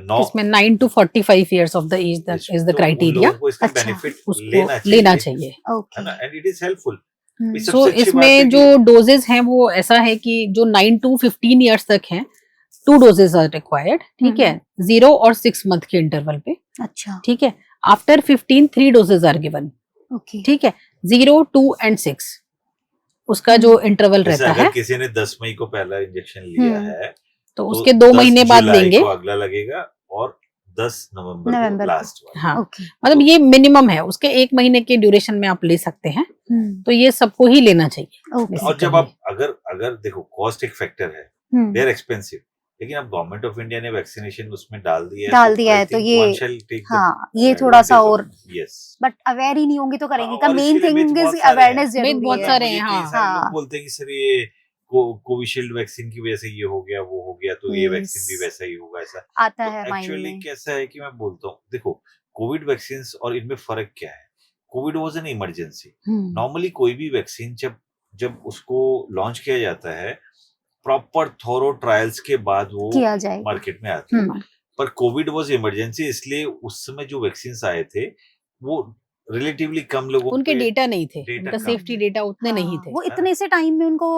9 इसमें 9 to 45 years of the age that is the तो उन criteria, लोगों को इसका अच्छा, बेनिफिट उसको लेना लेना चाहिए, चाहिए। है ओके ना, एंड इट इज हेल्पफुल। हम्म, सबसे सो अच्छी बात है इसमें कि जो डोजेस हैं वो ऐसा है कि जो 9 to 15 years तक हैं 2 डोजेस आर रिक्वायर्ड, ठीक है, 0 और 6 मंथ के इंटरवल पे, अच्छा ठीक है। After 15 3 doses are given, okay ठीक है, 0 2 एंड 6 उसका जो इंटरवल जैसे रहता अगर है, किसी ने 10 मई को पहला इंजेक्शन लिया हम्म, है तो तो उसके 2 10 महीने बाद जुलाई लेंगे। को अगला लगेगा और 10 नवंबर को नवंबर को। लास्ट वाला। हाँ, ओके मतलब ये मिनिमम है, उसके 1 महीने के ड्यूरेशन में आप ले सकते हैं, तो ये सबको ही लेना चाहिए। ओके और जब basically। आप अगर देखो कॉस्ट एक फैक्टर है, दे आर एक्सपेंसिव, लेकिन अब गवर्नमेंट ऑफ इंडिया ने वैक्सीनेशन उसमें डाल दिया है तो ये हाँ ये थोड़ा सा और यस, बट अवेयर ही नहीं होंगे तो करेंगे का और मेन इसके लिए थिंग myth इज बहुत सारे अवेयरनेस हैं। myth जरूरी बहुत है। सारे मुझे हैं, कई हाँ। सारे हाँ। लोग बोलते हैं कि सर ये कोविशील्ड वैक्सीन की वजह से ये हो गया वो हो गया तो ये Yes. वैक्सीन भी वैसा ही होगा ऐसा। आता तो है माइंड एक्चुअली में। कैसा है कि मैं बोलता हूँ, देखो कोविड वैक्सीन और इनमें फर्क क्या है। Covid was an emergency. Normally कोई भी वैक्सीन जब उसको लॉन्च किया जाता है प्रॉपर थोरो ट्रायल्स के बाद वो किया जाएगा। मार्केट में आती है, पर कोविड वाज इमरजेंसी, इसलिए उस समय जो वैक्सीन आए थे वो रिलेटिवली कम लोगों उनके पे डेटा नहीं थे, डेटा उनका कम सेफ्टी थे। डेटा उतने हाँ, नहीं थे। वो इतने से टाइम में उनको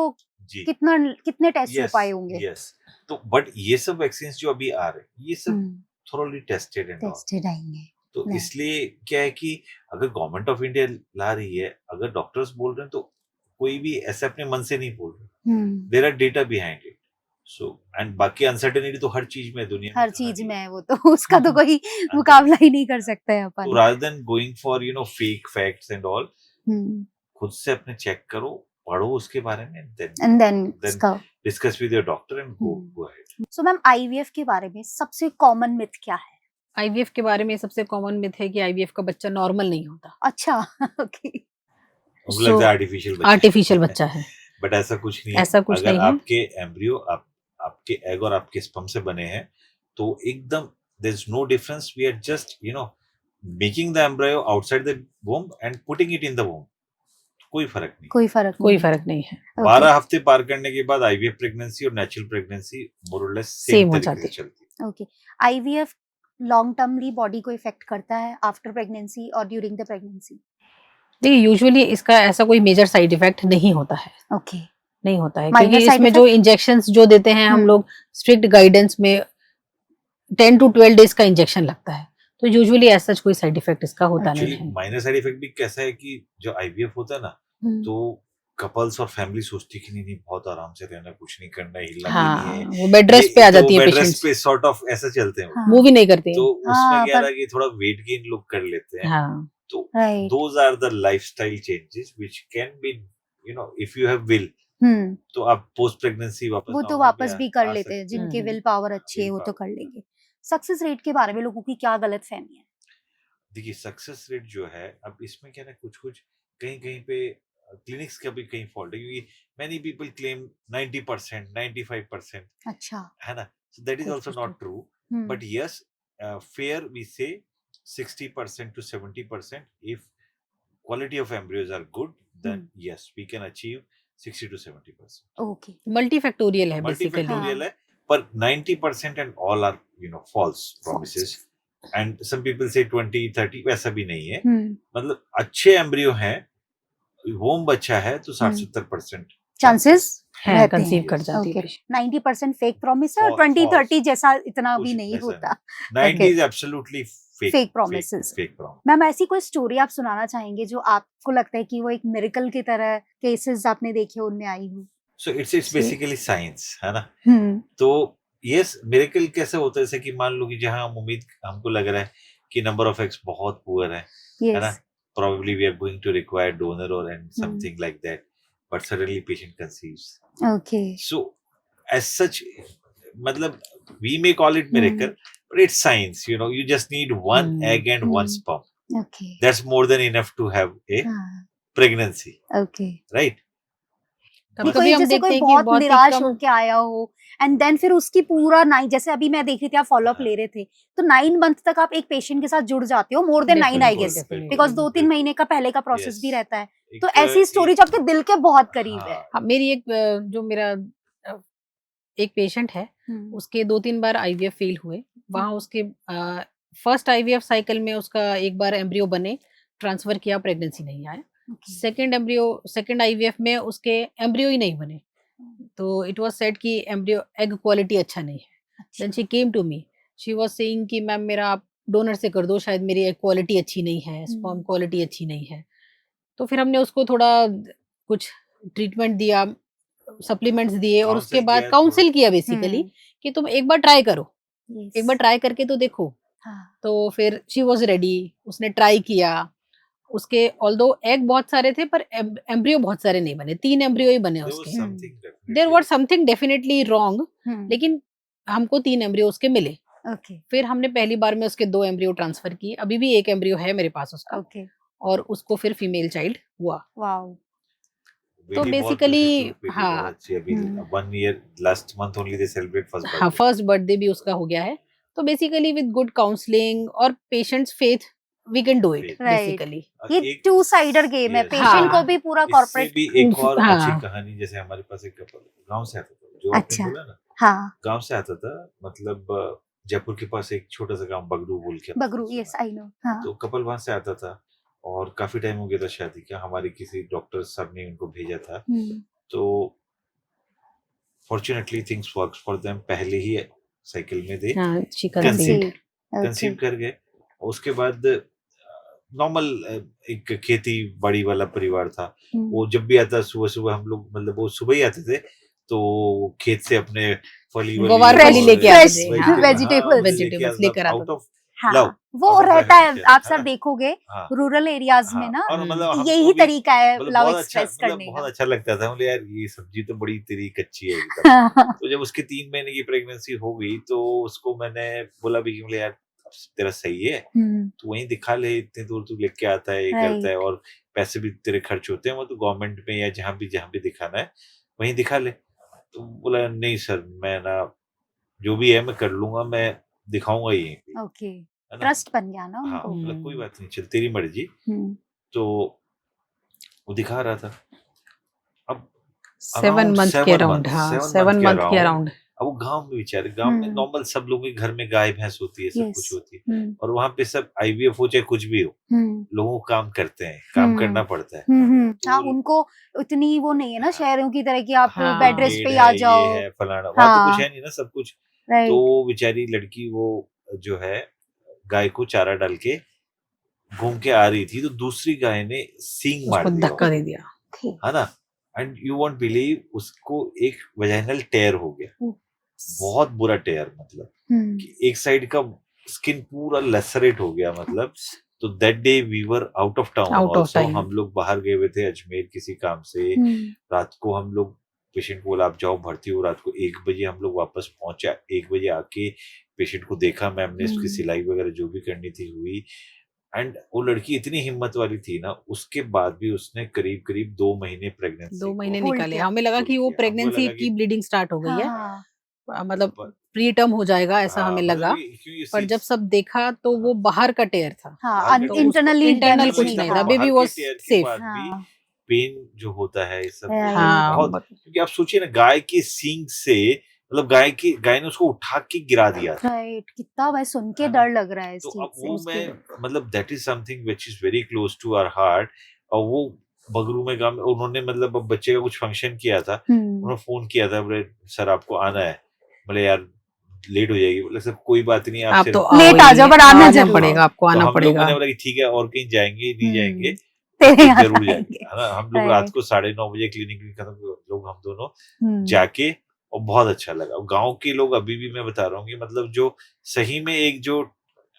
जी कितने टेस्ट हो पाए होंगे। यस, तो बट ये सब वैक्सीन जो अभी आ रहे हैं ये सब thoroughly tested and all, tested आएंगे। तो नहीं। इसलिए क्या है कि अगर गवर्नमेंट ऑफ इंडिया ला रही है, अगर डॉक्टर्स बोल रहे हैं तो कोई भी ऐसे अपने मन से नहीं बोल रहे, there are data behind it. So and बाकी अनसर्टेनिटी तो हर चीज में है दुनिया में, हर चीज में है वो तो उसका तो कोई मुकाबला ही नहीं कर सकते हैं तो अपन। Rather than going for fake facts and all, hmm, खुद से अपने चेक करो, पढ़ो उसके बारे में, एंड देन इसका discuss with your doctor and go ahead. So ma'am IVF के बारे में सबसे कॉमन मिथ क्या है? आईवीएफ के बारे में सबसे कॉमन मिथ है कि आईवीएफ का बच्चा नॉर्मल नहीं होता। अच्छा ओके हमको लगता है आर्टिफिशियल बच्चा है, बट ऐसा कुछ नहीं है। ऐसा कुछ अगर नहीं है। आपके एम्ब्रियो आपके एग और आपके स्पर्म से बने हैं तो एकदम there is no difference, we are just making the embryo outside the womb and putting it in the womb, कोई फर्क नहीं। कोई फर्क नहीं है। 12 हफ्ते पार करने के बाद आईवीएफ प्रेगनेंसी और नेचुरल प्रेगनेंसी मोर और लेस Same हो तरीके जाती से है। चलती है। ओके आईवीएफ लॉन्ग टर्मली बॉडी को इफेक्ट करता है आफ्टर प्रेगनेंसी और ड्यूरिंग द प्रेगनेंसी? देखिए यूजुअली इसका ऐसा कोई मेजर साइड इफेक्ट नहीं होता है, ओके नहीं होता है, Minor क्योंकि side इसमें जो effect? इंजेक्शंस जो देते हैं हम लोग स्ट्रिक्ट गाइडेंस में 10 to 12 डेज का इंजेक्शन लगता है, तो यूजुअली ऐसा कोई साइड इफेक्ट इसका होता नहीं एक्चुअली है। माइनर साइड इफेक्ट भी कैसा है कि जो आईवीएफ होता है ना, तो कपल्स और फैमिली सोचती कि नहीं बहुत आराम से रहना, कुछ नहीं करना, हिलना भी हाँ, नहीं है, वो बेड रेस्ट पे आ जाती है बेड रेस्ट पेशेंट्स, पे सॉर्ट ऑफ ऐसा चलते हैं वो। हाँ। मूव ही नहीं करती तो है। उसमें हाँ, क्या पर- रहा कि थोड़ा वेट गेन लोग कर लेते हैं, हाँ, तो right those are the lifestyle changes which can be if you have will, तो आप पोस्ट प्रेगनेंसी वापस वो तो normal वापस पे भी कर आ लेते हैं, सकते जिनकी हम्म। विल पावर अच्छी है वो तो कर लेंगे। सक्सेस रेट के बारे में लोगों की क्या गलत फहमी है? देखिए सक्सेस रेट जो है, अब इसमें क्या ना कुछ कहीं कहीं पे क्लिनिक्स का भी कहीं फॉल्ट है, क्योंकि मेनी पीपल क्लेम 90% 95%, अच्छा है ना, सो दैट इज कुछ आल्सो कुछ not true, but yes fair we say 60% to 70%, if quality of embryos are good then yes we can achieve 60 to 70%. Okay multifactorial है बेसिकली। Multifactorial है, पर 90% and all are false promises, and some people say 20-30, वैसा भी नहीं है, मतलब अच्छे embryo हैं, वोम बच्चा है तो 60-70% चांसेस है रहते कंसीव हैं। कर जाती है ओके patient। 90% फेक प्रॉमिस है और False, 20-30 जैसा इतना कुछ भी नहीं वैसा होता। 90 is absolutely Fake promises. fake promise. Ma'am ऐसी कोई स्टोरी आप सुनाना चाहेंगे जो आपको लगता है कि वो एक मिरेकल की तरह केसेस आपने देखे उनमें आई हो? So it's basically science, है ना, हम्म तो यस मिरेकल कैसे होता है, जैसे कि मान लो कि जहां हमको लग रहा है कि नंबर ऑफ एग्स बहुत पुअर है ना, yes probably we are going to require donor or and something like that, but suddenly patient conceives. Okay So as such, मतलब we may call it miracle, but it's science, you just need one egg and one sperm, okay that's more than enough to have a pregnancy, okay right? कभी कोई कभी हम जैसे देखते कोई हैं कि बहुत बहुत ही निराश कम होके आया हो एंड देन फिर उसकी पूरा 9, जैसे अभी मैं देख रही थी आप फॉलोअप ले रहे थे, तो 9 मंथ तक आप एक पेशेंट के साथ जुड़ जाते हो, मोर देन 9 आई बिल्कुल, गेस, बिल्कुल, बिकॉज 2-3 महीने का पहले का प्रोसेस Yes. भी रहता है, तो एक- ऐसी स्टोरी जो आपके दिल के बहुत करीब है। हाँ, हाँ, मेरी एक जो मेरा एक पेशेंट है, हम्म, उसके 2-3 बार आईवीएफ फेल हुए। वहाँ उसके फर्स्ट आईवीएफ साइकिल में उसका एक बार एम्ब्रियो बने, ट्रांसफर किया, प्रेगनेंसी नहीं आया। ओके, सेकंड आईवीएफ में उसके एम्ब्रियो ही नहीं बने। तो इट वाज सेड कि एम्ब्रियो एग क्वालिटी अच्छा नहीं है। अच्छा, then she came to me, she was saying कि मैम मेरा आप डोनर से कर दो, शायद मेरी एग क्वालिटी अच्छी नहीं है, स्पर्म क्वालिटी अच्छी नहीं है। तो फिर हमने उसको थोड़ा कुछ ट्रीटमेंट दिया, सप्लीमेंट्स दिए और उसके काउंसिल बाद किया थोड़ा। काउंसिल किया बेसिकली कि तुम एक बार ट्राई करो, यस, एक बार ट्राई करके तो देखो। हाँ, तो फिर शी वाज रेडी, उसने ट्राई किया। उसके ऑल्दो एग बहुत सारे थे पर एम्ब्रियो बहुत सारे नहीं बने, 3 एम्ब्रियो ही बने There was उसके। something there definitely was something definitely wrong, hmm, लेकिन हमको 3 एम्ब्रियो उसके मिले। ओके, फिर हमने पहली बार में उसके 2 एम्ब्रियो ट्रांसफर किए, अभी भी 1 एम्ब्रियो है मेरे पास उसका, ओके, और उसको फिर फीमेल चाइल्ड हुआ। वाओ, तो बेटी बहुत बेसिकली ब्यूटीफुल, बेटी बहुत हाँ, अच्छी है। अभी hmm, 1 year last month only they celebrate first हाँ, बर्थडे। फर्स्ट बर्थडे भी उसका हो गया है। तो बेसिकली विद गुड काउंसलिंग और patients faith we can do it right, basically. ये एक टू साइडर गेम है, yes, पेशेंट को हाँ, भी पूरा इससे कॉर्पोरेट, भी एक और अच्छी हाँ, कहानी, जैसे हमारे पास एक कपल गांव से आता था, जो आपने अच्छा, बोला ना, हाँ, गांव से आता था, मतलब जयपुर के पास एक छोटा सा गांव बगरू बोल के आपने बगरू, सुना यस है। आई नो, हाँ, तो कपल वहां से आता था और काफी टाइम हो गया था शादी का। हमारे किसी डॉक्टर साहब ने उनको भेजा था। तो fortunately things works for them, पहले ही साइकिल में दे हाँ, she conceive conceived. Conceive okay, कर गए। उसके बाद नॉर्मल एक खेती बाड़ी वाला परिवार था। वो जब भी आता सुबह सुबह, हम लोग मतलब वो सुबह ही आते थे, तो खेत से अपने फली वली गवार फली और लेके आते थे, हाँ, वेजिटेबल्स, लेके वेजिटेबल्स आता लेकर आता आउट था। ऑफ हाँ, लव, वो आउट ऑफ रहता है, अफेक्शन, आप है सर ना। देखोगे हाँ रूरल एरियाज में हाँ, ना, और मतलब हमको यही भी तरीका है मतलब लव बहुत अच्छा, एक्सप्रेस मतलब करने बहुत का। अच्छा लगता था। बोले यार ये सब्जी तो बड़ी तेरी कच्ची है एकदम। तो जब उसके 3 महीने की प्रेगनेंसी हो गई, तो उसको मैंने बोला भी कि बोले यार अब तेरा सही है, तू वहीं दिखा ले, इतनी दूर तू लेके आता है, ये करता है, राइट, और पैसे भी तेरे खर्च होते हैं, वो तो गवर्नमेंट में या जहाँ भी दिखाना है वहीं दिखा ले। तो बोला नहीं सर, मैं ना जो भी है मैं कर लूंगा, मैं दिखाऊंगा यहीं पे, ओके, है ना। ट्रस्ट बन गया ना हाँ, उनको। मतलब कोई बात नहीं, चल तेरी मर्जी। हम्म, तो वो दिखा रहा था। अब 7 अराउंड मंथ के 7 अराउंड, मंथ हाँ, 7 मंथ 7 के मंथ के अराउंड। अराउंड। अब वो गांव में, बेचारे गांव में हम्म, नॉर्मल सब लोगों के घर में गाय भैंस होती है, सब कुछ यस, होती है, और वहां पे सब आईवीएफ हो चाहे कुछ भी हो, लोगों को काम करते हैं, काम करना पड़ता है। तो हाँ, उनको इतनी वो नहीं है ना हाँ, शहरों की तरह कि आप हाँ, बेड रेस्ट मेड पे ही है, आ ये जाओ। है, फलाना, वहां तो कुछ हाँ, है नहीं ना, सब कुछ। तो राइट, वो बेचारी लड़की, वो जो है गाय को चारा डाल के घूम के आ रही थी, तो दूसरी गाय ने सींग मार उसको दिया धक्का उसको, दे दिया। है ना। एंड यू वोंट बिलीव, उसको एक वजाइनल टेयर हो गया, बहुत बुरा टेयर, मतलब कि एक साइड का स्किन पूरा लेसरेट हो गया, मतलब। तो that day we were out of town out of also, time. हम लोग बाहर गए हुए थे अजमेर किसी काम से। रात को हम लोग पेशेंट को बोला आप जाओ भर्ती हो, रात को 1 बजे हम लोग वापस पहुंचा। 1 बजे आके पेशेंट को देखा, मैम ने उसकी सिलाई वगैरह जो भी करनी थी हुई। एंड वो लड़की इतनी हिम्मत वाली थी ना, उसके बाद भी उसने करीब करीब 2 महीने 2 प्रेगनेंसी महीने को होल्ड निकाले, किया। हमें लगा होल्ड कि वो किया। हमको प्रेगनेंसी लगा की कि ब्लीडिंग स्टार्ट हो गई है, हाँ, मतलब पर- प्री टर्म हो जाएगा ऐसा हाँ, हमें मतलब लगा। क्यों पर ये जब सब देखा तो वो बाहर का टेयर था, हाँ, बाहर का तो टेयर, उसको इंटरनली इंटरनल डैमेज कुछ नहीं नहीं था। था, बाहर बेबी के वाज टेयर के सेफ। बाद भी हाँ, पेन जो होता है, ये सब राइट, हाँ, बहुत, क्योंकि आप सोचिए ना, गाय की सींग से, मतलब गाय ने उसको उठा के गिरा दिया था, राइट, कितना भाई सुन के है ना। डर लग रहा है इस तो चीज अब से। वो मैं, मतलब that is something which is very close to our heart. और वो बगरू में गांव में उन्होंने, मतलब अब बच्चे का कुछ फंक्शन किया था, उन्होंने फोन किया था, बोले सर आपको आना है। बोले यार लेट हो जाएगी। बोले सर कोई बात नहीं, आप आप सिर्फ तो आओ लेट ही, आ जाओ, पर आना आना जरूर पड़ेगा, है। आपको तो आना हम लोग, पड़ेगा। मैंने बोला कि ठीक है, और कहीं जाएंगे नहीं जाएंगे, तेरे तो यहाँ जरूर आएंगे, जाएंगे, है ना। हम लोग रात राइट, को 9:30 बजे क्लिनिक खत्म किया, लोग हम दोनों जाके, और बहुत अच्छा लगा। गांव के लोग अभी भी, मैं बता रहा हूँ कि मतलब जो सही में एक जो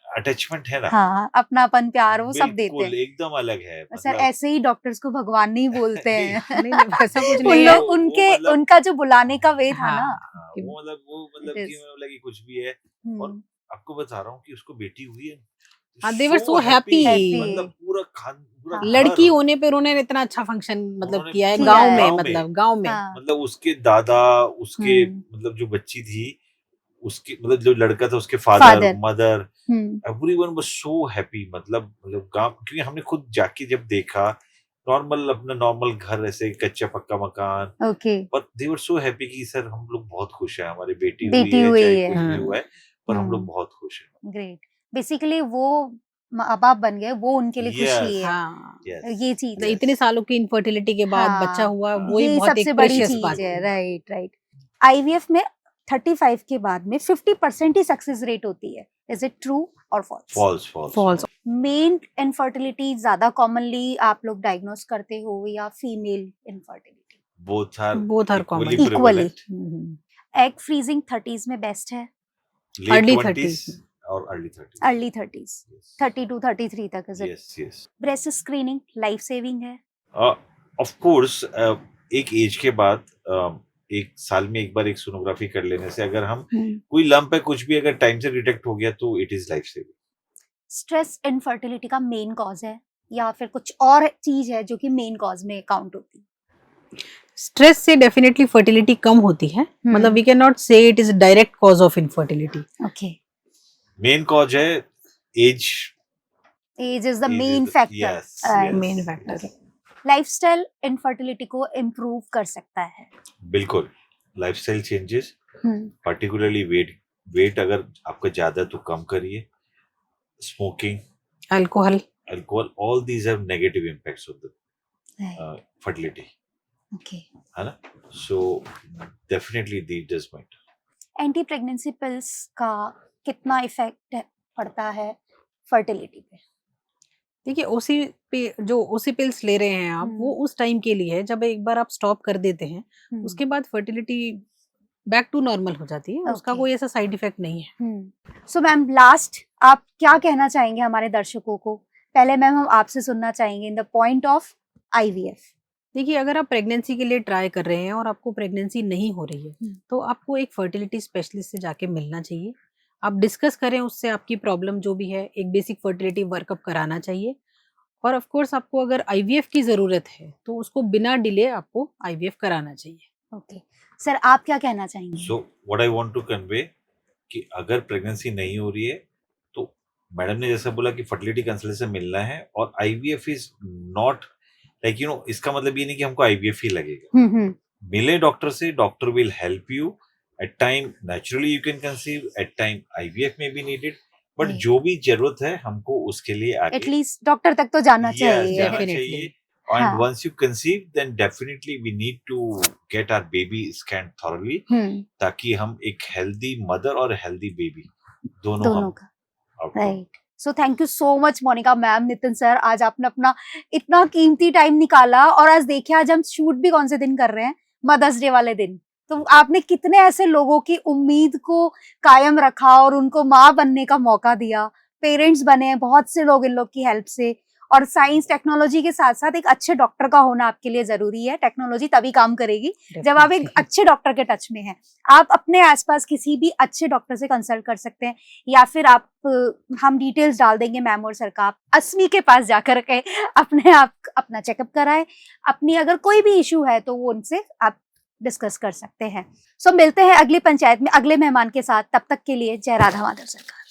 अटैचमेंट है ना, हाँ, अपनापन प्यार वो सब देते बिल्कुल हैं। एकदम अलग है, सर मतलब। ऐसे ही डॉक्टर्स को भगवान नहीं बोलते नहीं, हैं। नहीं, नहीं, वैसा कुछ उन नहीं है। लोग उनके मतलब उनका जो बुलाने का वे था ना, हाँ, कि वो मतलब इट कि इज, मैं बोला कि कुछ भी है। और आपको बता रहा हूँ कि उसको बेटी हुई है, हाँ, they were so happy, happy। मतलब पूरा हाँ, घर, लड़की होने पर उन्होंने इतना अच्छा फंक्शन मतलब उन्होंने किया है किया गांव है। में, गांव में, मतलब गांव में। हाँ, मतलब उसके दादा, उसके हम्म, मतलब जो बच्ची थी, उसके मतलब जो लड़का था, उसके father, father, mother, everyone was so happy, मतलब गांव, क्योंकि हमने खुद जाके जब देखा, नॉर्मल अपना नॉर्मल घर, ऐसे कच्चा पक्का मकान, okay, but they were so happy कि सर हम लोग बहुत खुश हैं, हमारी बेटी बेटी हुई हुई है, चाहे है। कुछ भी हाँ। हुआ है, पर हम लोग हम्म, बहुत खुश हैं। ग्रेट। बेसिकली वो माँ बाप बन गए, वो उनके लिए खुशी यस, है, हाँ, यस, ये चीज मतलब है। इतने सालों की इनफर्टिलिटी के बाद बच्चा हाँ, हुआ, हाँ, वही ये बहुत सबसे एक बड़ी प्रेशियस चीज बात है। है। Right, right. आईवीएफ में 35 के बाद में 50% ही सक्सेस रेट होती है। इज इट ट्रू और false? False, false, false. Men infertility ज्यादा कॉमनली आप लोग डायग्नोस करते हो या female infertility? Both are both are common. Equally Equally. Prevalent, egg freezing 30s में बेस्ट है, लेट अर्ली 20s 30s। और अर्ली 30s। अर्ली 30s, 32 33 तक। Is it? Yes, yes, breast screening life saving है? Of course एक as के बाद एक साल में एक बार एक सोनोग्राफी कर लेने से, अगर हम कोई लंप है कुछ भी अगर टाइम से डिटेक्ट हो गया तो it is life saving. Stress infertility का मेन कॉज है या फिर कुछ और चीज है जो कि मेन कॉज में काउंट होती है? स्ट्रेस से डेफिनेटली फर्टिलिटी कम होती है, मतलब we can not say it is direct cause of infertility. Okay, main cause है age, age is the main factor. Yes, main factor. Lifestyle infertility को इम्प्रूव कर सकता है? बिल्कुल। लाइफस्टाइल चेंजेस, पर्टिकुलरली वेट अगर आपका ज्यादा है तो कम करिए, smoking, alcohol, alcohol, all these have negative impacts on the fertility, okay. है ना? So definitely the does matter. Anti pregnancy pills का कितना इफेक्ट पड़ता है फर्टिलिटी पे? देखिए ओसी पिल्स ले रहे हैं आप, वो उस टाइम के लिए है जब एक बार आप स्टॉप कर देते हैं, उसके बाद फर्टिलिटी बैक टू नॉर्मल हो जाती है, उसका Okay. कोई ऐसा साइड इफेक्ट नहीं है। सो मैम, लास्ट आप क्या कहना चाहेंगे हमारे दर्शकों को? पहले मैम हम आपसे सुनना चाहेंगे in the point of IVF. देखिए, अगर आप प्रेगनेंसी के लिए ट्राई कर रहे हैं और आपको प्रेगनेंसी नहीं हो रही है, तो आपको एक फर्टिलिटी स्पेशलिस्ट से जाके मिलना चाहिए। आप डिस्कस करें उससे आपकी प्रॉब्लम जो भी है, एक बेसिक फर्टिलिटी वर्कअप कराना चाहिए। और ऑफ कोर्स आपको अगर आईवीएफ की ज़रूरत है तो उसको बिना डिले आपको आईवीएफ कराना चाहिए। ओके सर, आप क्या कहना चाहेंगे? So what I want to convey कि अगर प्रेगनेंसी नहीं हो रही है तो मैडम ने जैसा बोला कि फर्टिलिटी कंसल्टेंट से मिलना है, और आईवीएफ इज नॉट लाइक इसका मतलब ये नहीं कि हमको आईवीएफ ही लगेगा। मिले डॉक्टर से, doctor will help you. At time naturally you can conceive, at time IVF में बी नीडेड, बट Right. जो भी जरूरत है हमको उसके लिए आगे एटलीस्ट डॉक्टर तक तो जाना Yes, चाहिए। जाना Definitely. चाहिए। And हाँ. once you conceive, then definitely we need to get our baby scanned thoroughly, ताकि हम एक healthy mother और healthy baby दोनों हम का outcome। Right. So thank you so much Monica ma'am, Nitin sir, आज आपने अपना इतना कीमती टाइम निकाला। और आज देखिए, आज हम शूट भी कौन से दिन कर रहे हैं? मदर्स डे वाले दिन। तो आपने कितने ऐसे लोगों की उम्मीद को कायम रखा और उनको माँ बनने का मौका दिया, पेरेंट्स बने बहुत से लोग इन लोग की हेल्प से। और साइंस टेक्नोलॉजी के साथ साथ एक अच्छे डॉक्टर का होना आपके लिए जरूरी है। टेक्नोलॉजी तभी काम करेगी जब आप एक Definitely. अच्छे डॉक्टर के टच में हैं। आप अपने आसपास किसी भी अच्छे डॉक्टर से कंसल्ट कर सकते हैं, या फिर आप हम डिटेल्स डाल देंगे मैम और सर का, आप अस्मी के पास जाकर के अपने आप अपना चेकअप कराएं। अपनी अगर कोई भी इशू है तो वो उनसे आप डिस्कस कर सकते हैं। सो मिलते हैं अगली पंचायत में अगले मेहमान के साथ। तब तक के लिए जय राधा माधव सरकार।